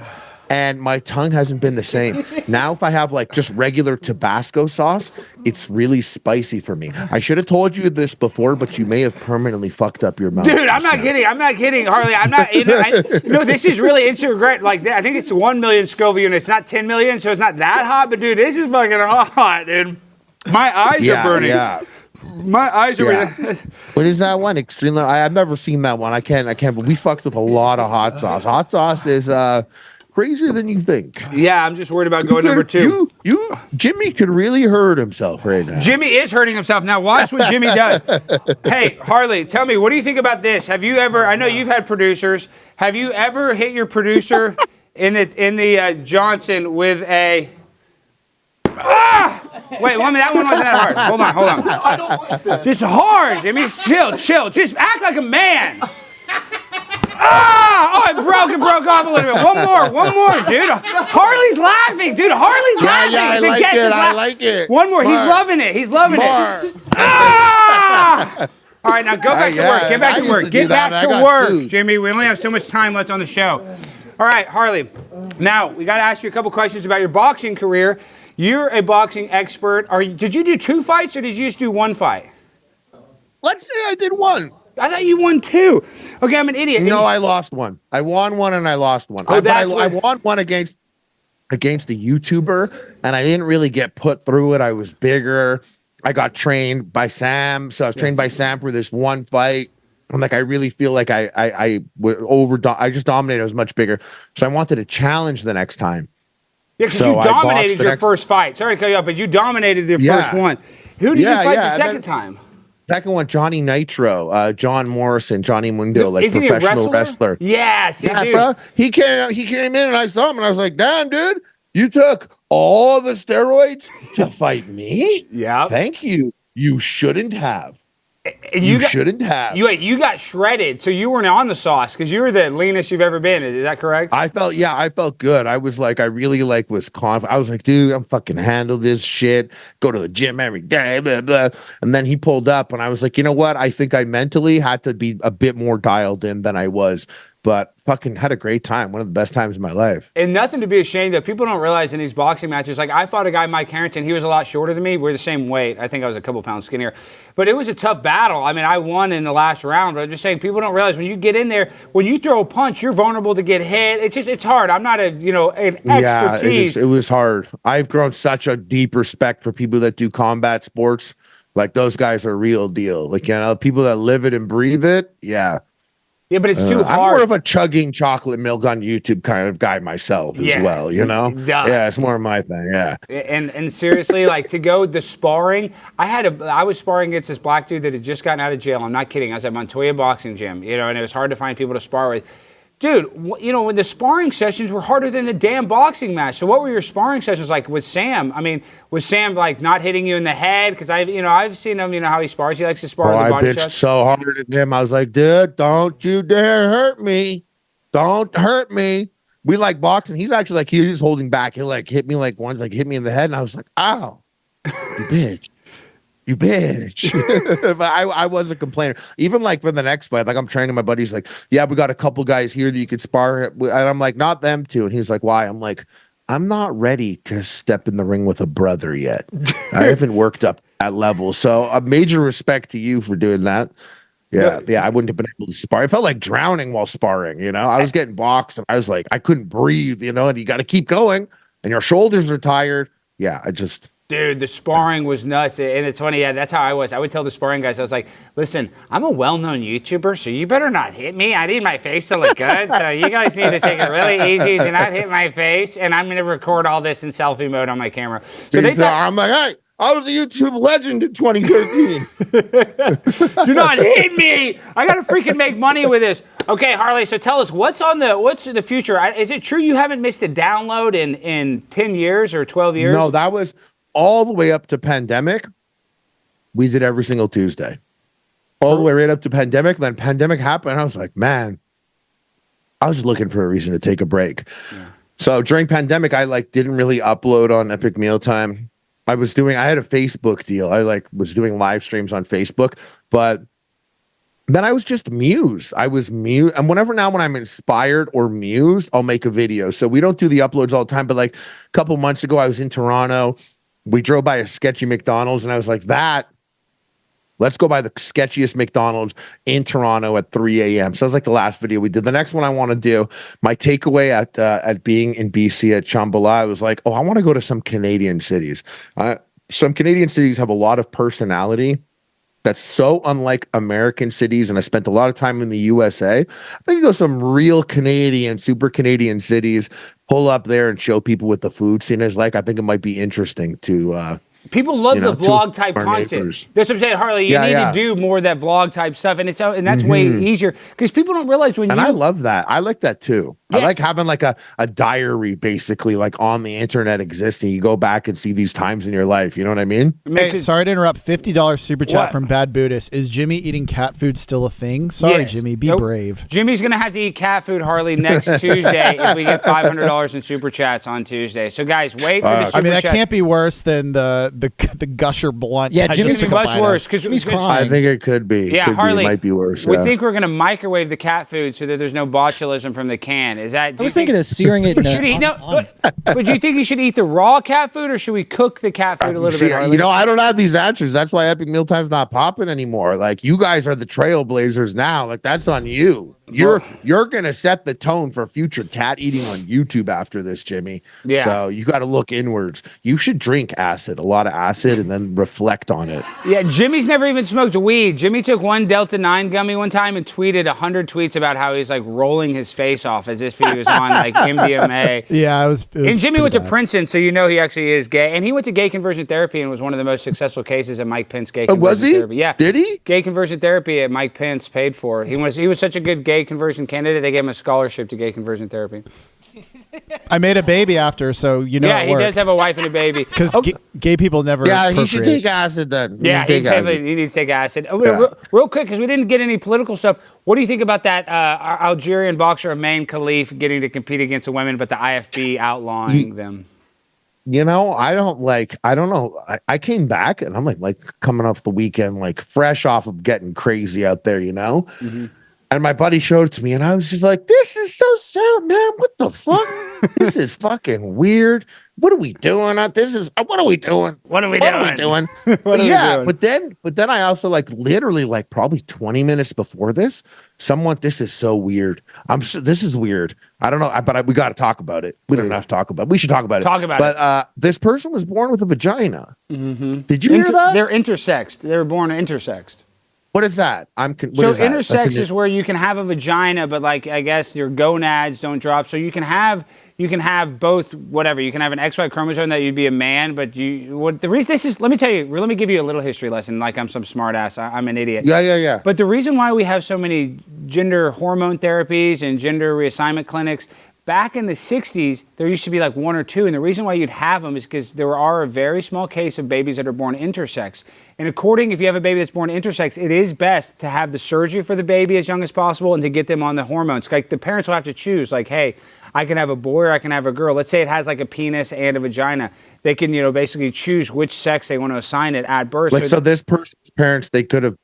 and my tongue hasn't been the same. Now, if I have like just regular Tabasco sauce, it's really spicy for me. I should have told you this before, but you may have permanently fucked up your mouth. Dude, I'm not kidding. I'm not kidding, Harley. I'm not. This is really instant regret. Like, I think it's 1 million Scoville units, it's not 10 million, so it's not that hot. But dude, this is fucking hot, dude. My eyes are burning. Yeah. My eyes are. Yeah. What is that one? Extreme. I've never seen that one. I can't. But we fucked with a lot of hot sauce. Hot sauce is crazier than you think. Yeah, I'm just worried about going number 2. Jimmy could really hurt himself right now. Jimmy is hurting himself. Now watch what Jimmy does. Hey, Harley, tell me, what do you think about this? Have you ever, I know you've had producers, have you ever hit your producer in the Johnson with a, wait, that one wasn't that hard. Hold on. I don't like this. Just hard, Jimmy, chill. Just act like a man. Oh, it broke off a little bit. One more, dude. Harley's laughing, dude. Harley's laughing. Yeah, Big guest is I laughing. like it. One more. He's loving it. Ah! All right, now go back to work. Get back to work. Get back to work, Jimmy. We only have so much time left on the show. All right, Harley. Now, we got to ask you a couple questions about your boxing career. You're a boxing expert. Did you do 2 fights or did you just do 1 fight? Let's say I did one. I thought you won 2. Okay, I'm an idiot. No, I lost one. I won one and I lost one. Oh, I won one against a YouTuber, and I didn't really get put through it. I was bigger. I got trained by Sam, so I was trained by Sam for this one fight. I'm like, I really feel like I just dominated. I was much bigger, so I wanted to challenge the next time. Yeah, because you dominated your first fight. Sorry to cut you off, but you dominated your first one. Who did you fight the second time? Second one, Johnny Nitro, John Morrison, Johnny Mundo, like professional wrestler. Yes, bro. He came in and I saw him and I was like, damn, dude, you took all the steroids to fight me? Yeah. Thank you. You shouldn't have. And you got shredded, so you weren't on the sauce because you were the leanest you've ever been. Is that correct? I felt good. I was like, I really was confident. I was like, dude, I'm fucking handle this shit. Go to the gym every day, blah, blah. And then he pulled up and I was like, you know what? I think I mentally had to be a bit more dialed in than I was. But fucking had a great time. One of the best times of my life. And nothing to be ashamed of. People don't realize in these boxing matches, like I fought a guy, Mike Harrington. He was a lot shorter than me. We're the same weight. I think I was a couple pounds skinnier. But it was a tough battle. I mean, I won in the last round. But I'm just saying, people don't realize when you get in there, when you throw a punch, you're vulnerable to get hit. It's hard. I'm not an expertise. Yeah, it was hard. I've grown such a deep respect for people that do combat sports. Like those guys are real deal. Like, people that live it and breathe it. Yeah. Yeah, but it's too hard. I'm more of a chugging chocolate milk on YouTube kind of guy myself as well, Yeah, it's more my thing, yeah. And seriously, like to go the sparring, I was sparring against this black dude that had just gotten out of jail. I'm not kidding. I was at Montoya Boxing Gym, and it was hard to find people to spar with. Dude, when the sparring sessions were harder than the damn boxing match. So what were your sparring sessions like with Sam? I mean, was Sam like not hitting you in the head? Because I've seen him, how he spars. He likes to spar with the body I bitched so hard at him. I was like, dude, don't you dare hurt me. Don't hurt me. We like boxing. He's actually like, he's holding back. He'll like hit me like once, like hit me in the head. And I was like, ow, you bitch. You bitch. But I wasn't complaining. Even like for the next fight, like I'm training my buddies, like, yeah, we got a couple guys here that you could spar. And I'm like, not them two. And he's like, why? I'm like, I'm not ready to step in the ring with a brother yet. I haven't worked up that level. So a major respect to you for doing that. Yeah, I wouldn't have been able to spar. I felt like drowning while sparring, I was getting boxed and I was like, I couldn't breathe, and you got to keep going and your shoulders are tired. Yeah, Dude, the sparring was nuts. And it's funny, that's how I was. I would tell the sparring guys, I was like, listen, I'm a well-known YouTuber, so you better not hit me. I need my face to look good, so you guys need to take it really easy. Do not hit my face, and I'm going to record all this in selfie mode on my camera. So I'm like, hey, I was a YouTube legend in 2013. Do not hit me. I got to freaking make money with this. Okay, Harley, so tell us, what's the future? Is it true you haven't missed a download in 10 years or 12 years? No, that was all the way up to pandemic. We did every single Tuesday. All the way right up to pandemic. Then pandemic happened. I was like, man, I was just looking for a reason to take a break. Yeah. So during pandemic, I didn't really upload on Epic Mealtime. I had a Facebook deal. I was doing live streams on Facebook, but then I was just mused. I was mused. And when I'm inspired or mused, I'll make a video. So we don't do the uploads all the time, but like a couple months ago, I was in Toronto. We drove by a sketchy McDonald's and I was like, let's go by the sketchiest McDonald's in Toronto at 3 a.m. So that was like the last video we did. The next one I want to do, my takeaway at being in BC at Shambhala, I was like, I want to go to some Canadian cities. Some Canadian cities have a lot of personality that's so unlike American cities. And I spent a lot of time in the USA. I think you go some real Canadian, super Canadian cities, pull up there and show people what the food scene is like. I think it might be interesting to people love the vlog type content. Neighbors. That's what I'm saying, Harley. You need to do more of that vlog type stuff, and that's way easier because people don't realize when. And I love that. I like that too. Yeah. I like having like a diary basically like on the internet existing. You go back and see these times in your life. You know what I mean? Hey, sorry to interrupt. $50 super chat from Bad Buddhist. Is Jimmy eating cat food still a thing? Sorry, yes. Jimmy. Be brave. Jimmy's gonna have to eat cat food, Harley, next Tuesday if we get $500 in super chats on Tuesday. So guys, wait for the super chat. That can't be worse than the the gusher blunt. Yeah, I Jimmy's just took a much bite of. worse because Jimmy's crying. I think it could be. Yeah, Could be. Harley, It might be worse. We yeah. think we're gonna microwave the cat food so that there's no botulism from the can. Is that? I was thinking of searing it in Should he, no, on- but do you think you should eat the raw cat food or should we cook the cat food a little See, bit? Harley? you know, I don't have these answers. That's why Epic Mealtime's not popping anymore. Like, you guys are the trailblazers now. Like, that's on you. You're gonna set the tone for future cat eating on YouTube after this, Jimmy. Yeah. So you got to look inwards. You should drink acid, a lot of acid, and then reflect on it. Yeah, Jimmy's never even smoked weed. Jimmy took one Delta 9 gummy one time and tweeted 100 tweets about how he's like rolling his face off as if he was on like MDMA. Yeah, it was And Jimmy went to bad. Princeton, so you know he actually is gay. And he went to gay conversion therapy and was one of the most successful cases of Mike Pence gay conversion Was he? therapy. Yeah. Did he? Gay conversion therapy at Mike Pence paid for. He was such a good gay conversion candidate, they gave him a scholarship to gay conversion therapy. I made a baby after, so you know Yeah, it he worked. does have a wife and a baby. Because Okay. gay people never. Yeah, he should procreate. take acid then. Yeah, he he needs to take acid. Real quick, because we didn't get any political stuff. What do you think about that Algerian boxer Imane Khelif getting to compete against the women, but the IFB outlawing them? You know, I don't know. I came back and I'm like coming off the weekend, like fresh off of getting crazy out there, you know? And my buddy showed it to me and I was just like, this is so sad, man. What the fuck? This is fucking weird. What are we doing? What are we doing? What are we What are we doing? What are we yeah, doing? but then I also literally probably 20 minutes before this, this is so weird. This is weird. I don't know, but we got to talk about it. We don't have to talk about it. We should talk about it. Talk about it. But this person was born with a vagina. Mm-hmm. Did you hear that? They're intersexed. They were born intersexed. What is that? So intersex is where you can have a vagina, but I guess your gonads don't drop. So you can have both, whatever. You can have an XY chromosome that you'd be a man, but the reason this is, let me tell you, let me give you a little history lesson. Like I'm some smart ass. I'm an idiot. Yeah. But the reason why we have so many gender hormone therapies and gender reassignment clinics, back in the 60s, there used to be one or two. And the reason why you'd have them is because there are a very small case of babies that are born intersex. And if you have a baby that's born intersex, it is best to have the surgery for the baby as young as possible and to get them on the hormones. The parents will have to choose, hey, I can have a boy or I can have a girl. Let's say it has a penis and a vagina. They can, basically choose which sex they want to assign it at birth. So this person's parents, they could have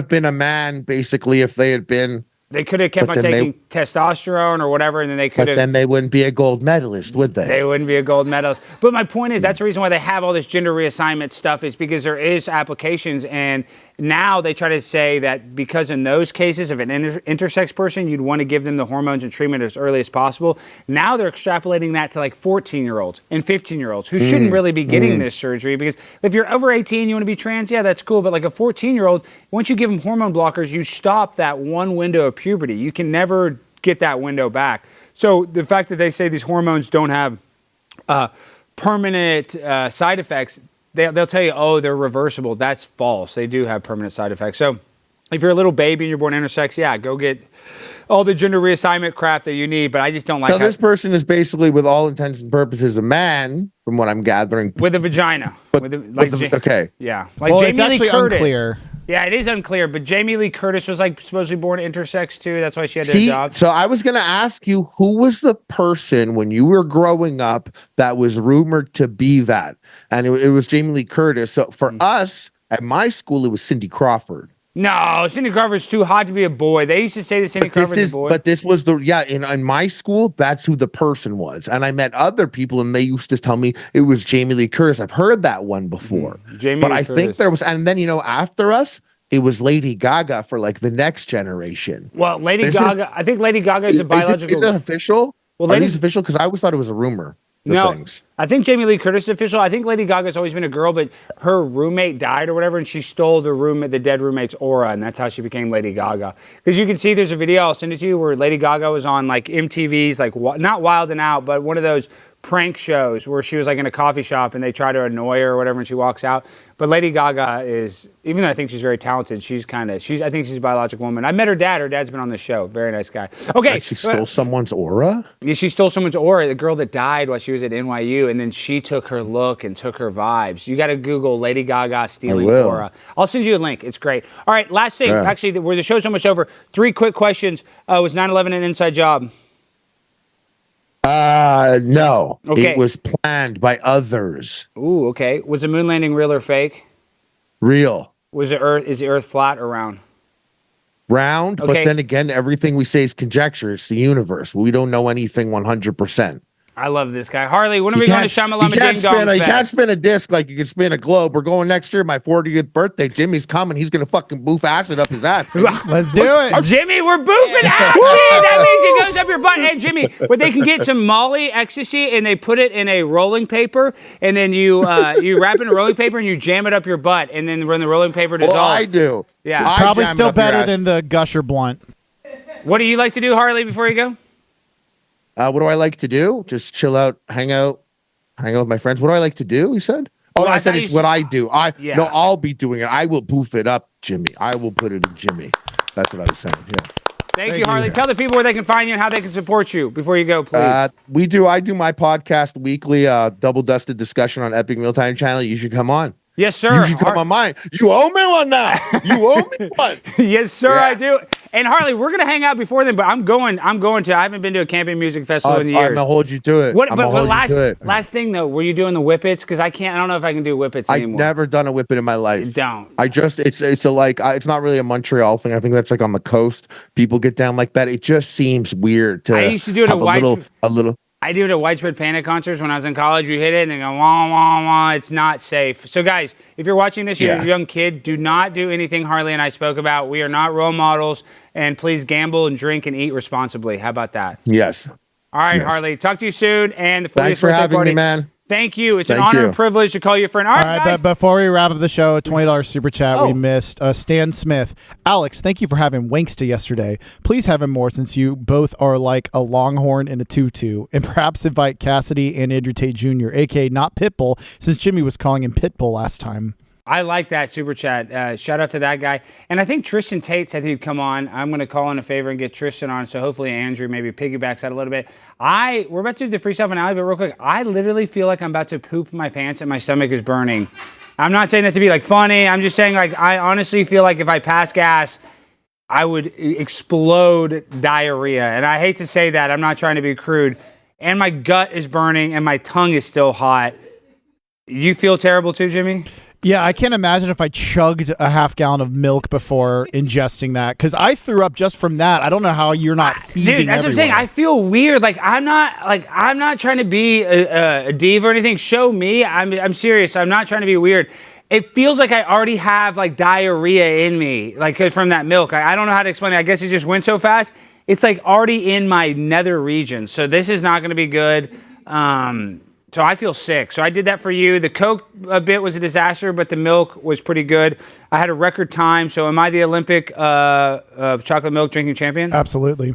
been a man basically if they had been. They could have kept on taking testosterone or whatever, and then they could have. But then they wouldn't be a gold medalist, would they? They wouldn't be a gold medalist. But my point is, that's the reason why they have all this gender reassignment stuff, is because there is applications, and now they try to say that because in those cases of an intersex person, you'd want to give them the hormones and treatment as early as possible. Now they're extrapolating that to 14-year-olds and 15-year-olds who shouldn't really be getting this surgery, because if you're over 18, you want to be trans, yeah, that's cool. But a 14-year-old, once you give them hormone blockers, you stop that one window of puberty. You can never get that window back. So the fact that they say these hormones don't have permanent side effects, they'll tell you, oh, they're reversible. That's false. They do have permanent side effects. So if you're a little baby and you're born intersex, yeah, go get all the gender reassignment crap that you need. But I just don't like this person is basically, with all intents and purposes, a man, from what I'm gathering. with a vagina. Okay. Yeah. Well, Jamie it's Lee actually Curtis. unclear. Yeah, it is unclear, but Jamie Lee Curtis was supposed to be born intersex too. That's why she had their job. So I was going to ask you, who was the person when you were growing up that was rumored to be that? And it was Jamie Lee Curtis. So for us at my school, it was Cindy Crawford. No, Cindy Crawford's too hot to be a boy. They used to say that Cindy Crawford's a boy. But this was in my school, that's who the person was. And I met other people and they used to tell me it was Jamie Lee Curtis. I've heard that one before. I think there was, and then, after us, it was Lady Gaga for the next generation. Well, I think Lady Gaga is a biological. Is it official? Well, Are these official? Because I always thought it was a rumor. Things. I think Jamie Lee Curtis is official. I think Lady Gaga's always been a girl, but her roommate died or whatever, and she stole the dead roommate's aura, and that's how she became Lady Gaga. Because you can see there's a video, I'll send it to you, where Lady Gaga was on MTV's, not Wild and Out, but one of those prank shows where she was in a coffee shop and they try to annoy her or whatever, and she walks out. But Lady Gaga is, even though I think she's very talented, I think she's a biological woman. I met her dad. Her dad's been on the show. Very nice guy. Okay. She stole someone's aura? Yeah, she stole someone's aura. The girl that died while she was at NYU, and then she took her look and took her vibes. You got to Google Lady Gaga stealing aura. I'll send you a link. It's great. All right, last thing. Yeah. Actually, where the show's almost over, 3 quick questions. Was 9/11 an inside job? No. Okay. It was planned by others. Ooh, okay. Was the moon landing real or fake? Real. Is the Earth flat or round? Round, Okay. but then again, everything we say is conjecture. It's the universe. We don't know anything 100%. I love this guy. Harley, when are we going to Shamalama Ding Dong You Fest? can't spin a disc like you can spin a globe. We're going next year, my 40th birthday. Jimmy's coming. He's going to fucking boof acid up his ass. Let's do it. Jimmy, we're boofing acid. That means it goes up your butt. Hey, Jimmy, but they can get some Molly ecstasy and they put it in a rolling paper, and then you wrap it in a rolling paper and you jam it up your butt, and then when the rolling paper dissolves. Well, I do. Yeah. I Probably jam it still up your better ass. than the Gusher Blunt. What do you like to do, Harley, before you go? What do I like to do? Just chill out, hang out with my friends. What do I like to do? He said. Oh, Well, I I said thought it's you what said- I do. Yeah. No, I'll be doing it. I will boof it up, Jimmy. I will put it in Jimmy. That's what I was saying. Yeah. Thank you, Harley. Tell the people where they can find you and how they can support you before you go, please. I do my podcast weekly, double dusted discussion on Epic Mealtime channel. You should come on. Yes, sir. You should come on mine. You owe me one now. You owe me one. Yes, sir, Yeah. I do. And Harley, we're gonna hang out before then, but I'm going to. I haven't been to a camping music festival in I'm years. gonna hold you to it. What? I'm But gonna hold last you to it. last thing though, were you doing the whippets? Because I don't know if I can do whippets I've anymore. never done a whippet in my life. Don't. It's not really a Montreal thing. I think that's like on the coast. People get down like that. It just seems weird to. I used to do it at have a little. I do it at Widespread Panic concerts when I was in college. You hit it and they go wah wah wah. It's not safe. So guys, if you're watching this, you're Yeah. a young kid. Do not do anything Harley and I spoke about. We are not role models, and please gamble and drink and eat responsibly. How about that? Yes. All right, Yes. Harley. Talk to you soon. And the 40th Thanks for birthday having party. me, man. Thank you. It's an Thank honor you. and privilege to call you a friend. All right, All right, guys. but before we wrap up the show, a $20 super chat we Oh. missed. Stan Smith. Alex, thank you for having Wanksta yesterday. Please have him more since you both are like a longhorn and a tutu. And perhaps invite Cassidy and Andrew Tate Jr., a.k.a. not Pitbull, since Jimmy was calling him Pitbull last time. I like that super chat. Shout out to that guy. And I think Tristan Tate said he'd come on. I'm going to call in a favor and get Tristan on. So hopefully Andrew maybe piggybacks that a little bit. We're about to do the freestyle finale, but real quick, I literally feel like I'm about to poop my pants and my stomach is burning. I'm not saying that to be like funny. I'm just saying like I honestly feel like if I pass gas, I would explode diarrhea. And I hate to say that. I'm not trying to be crude. And my gut is burning and my tongue is still hot. You feel terrible too, Jimmy? Yeah, I can't imagine if I chugged a half gallon of milk before ingesting that, because I threw up just from that. I don't know how you're not heaving Dude, that's what I'm saying. everywhere. I feel weird. I'm not trying to be a diva or anything. Show me. I'm serious. I'm not trying to be weird. It feels like I already have like diarrhea in me, like from that milk. I don't know how to explain it. I guess it just went so fast. It's like already in my nether region. So this is not going to be good. So I feel sick. So I did that for you. The Coke bit was a disaster, but the milk was pretty good. I had a record time. So am I the Olympic chocolate milk drinking champion? Absolutely.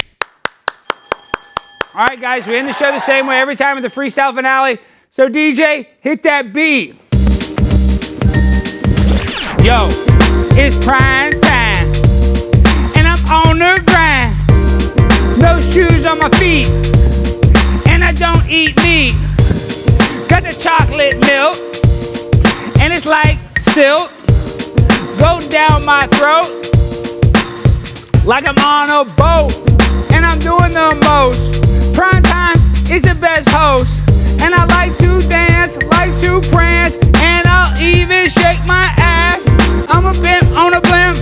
All right, guys, we end the show the same way every time with the freestyle finale. So DJ, hit that beat. Yo, it's prime time, and I'm on the grind. No shoes on my feet, and I don't eat meat. Got the chocolate milk, and it's like silk. Go down my throat, like I'm on a boat, and I'm doing the most. Prime time is the best host, and I like to dance, like to prance, and I'll even shake my ass. I'm a pimp on a blimp,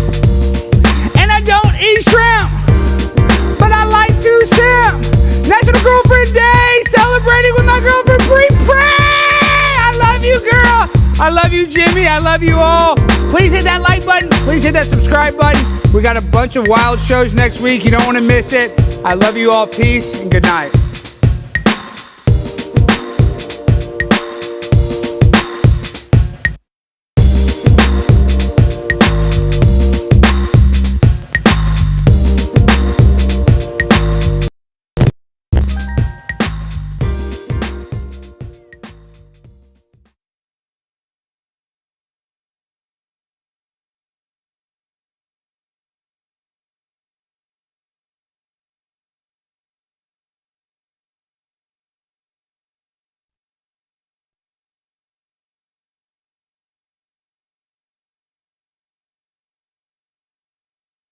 and I don't eat shrimp, but I like to simp. National Girlfriend Day, celebrating with my girlfriend Pre-Pray. I love you, girl. I love you, Jimmy. I love you all. Please hit that like button. Please hit that subscribe button. We got a bunch of wild shows next week. You don't want to miss it. I love you all. Peace and good night.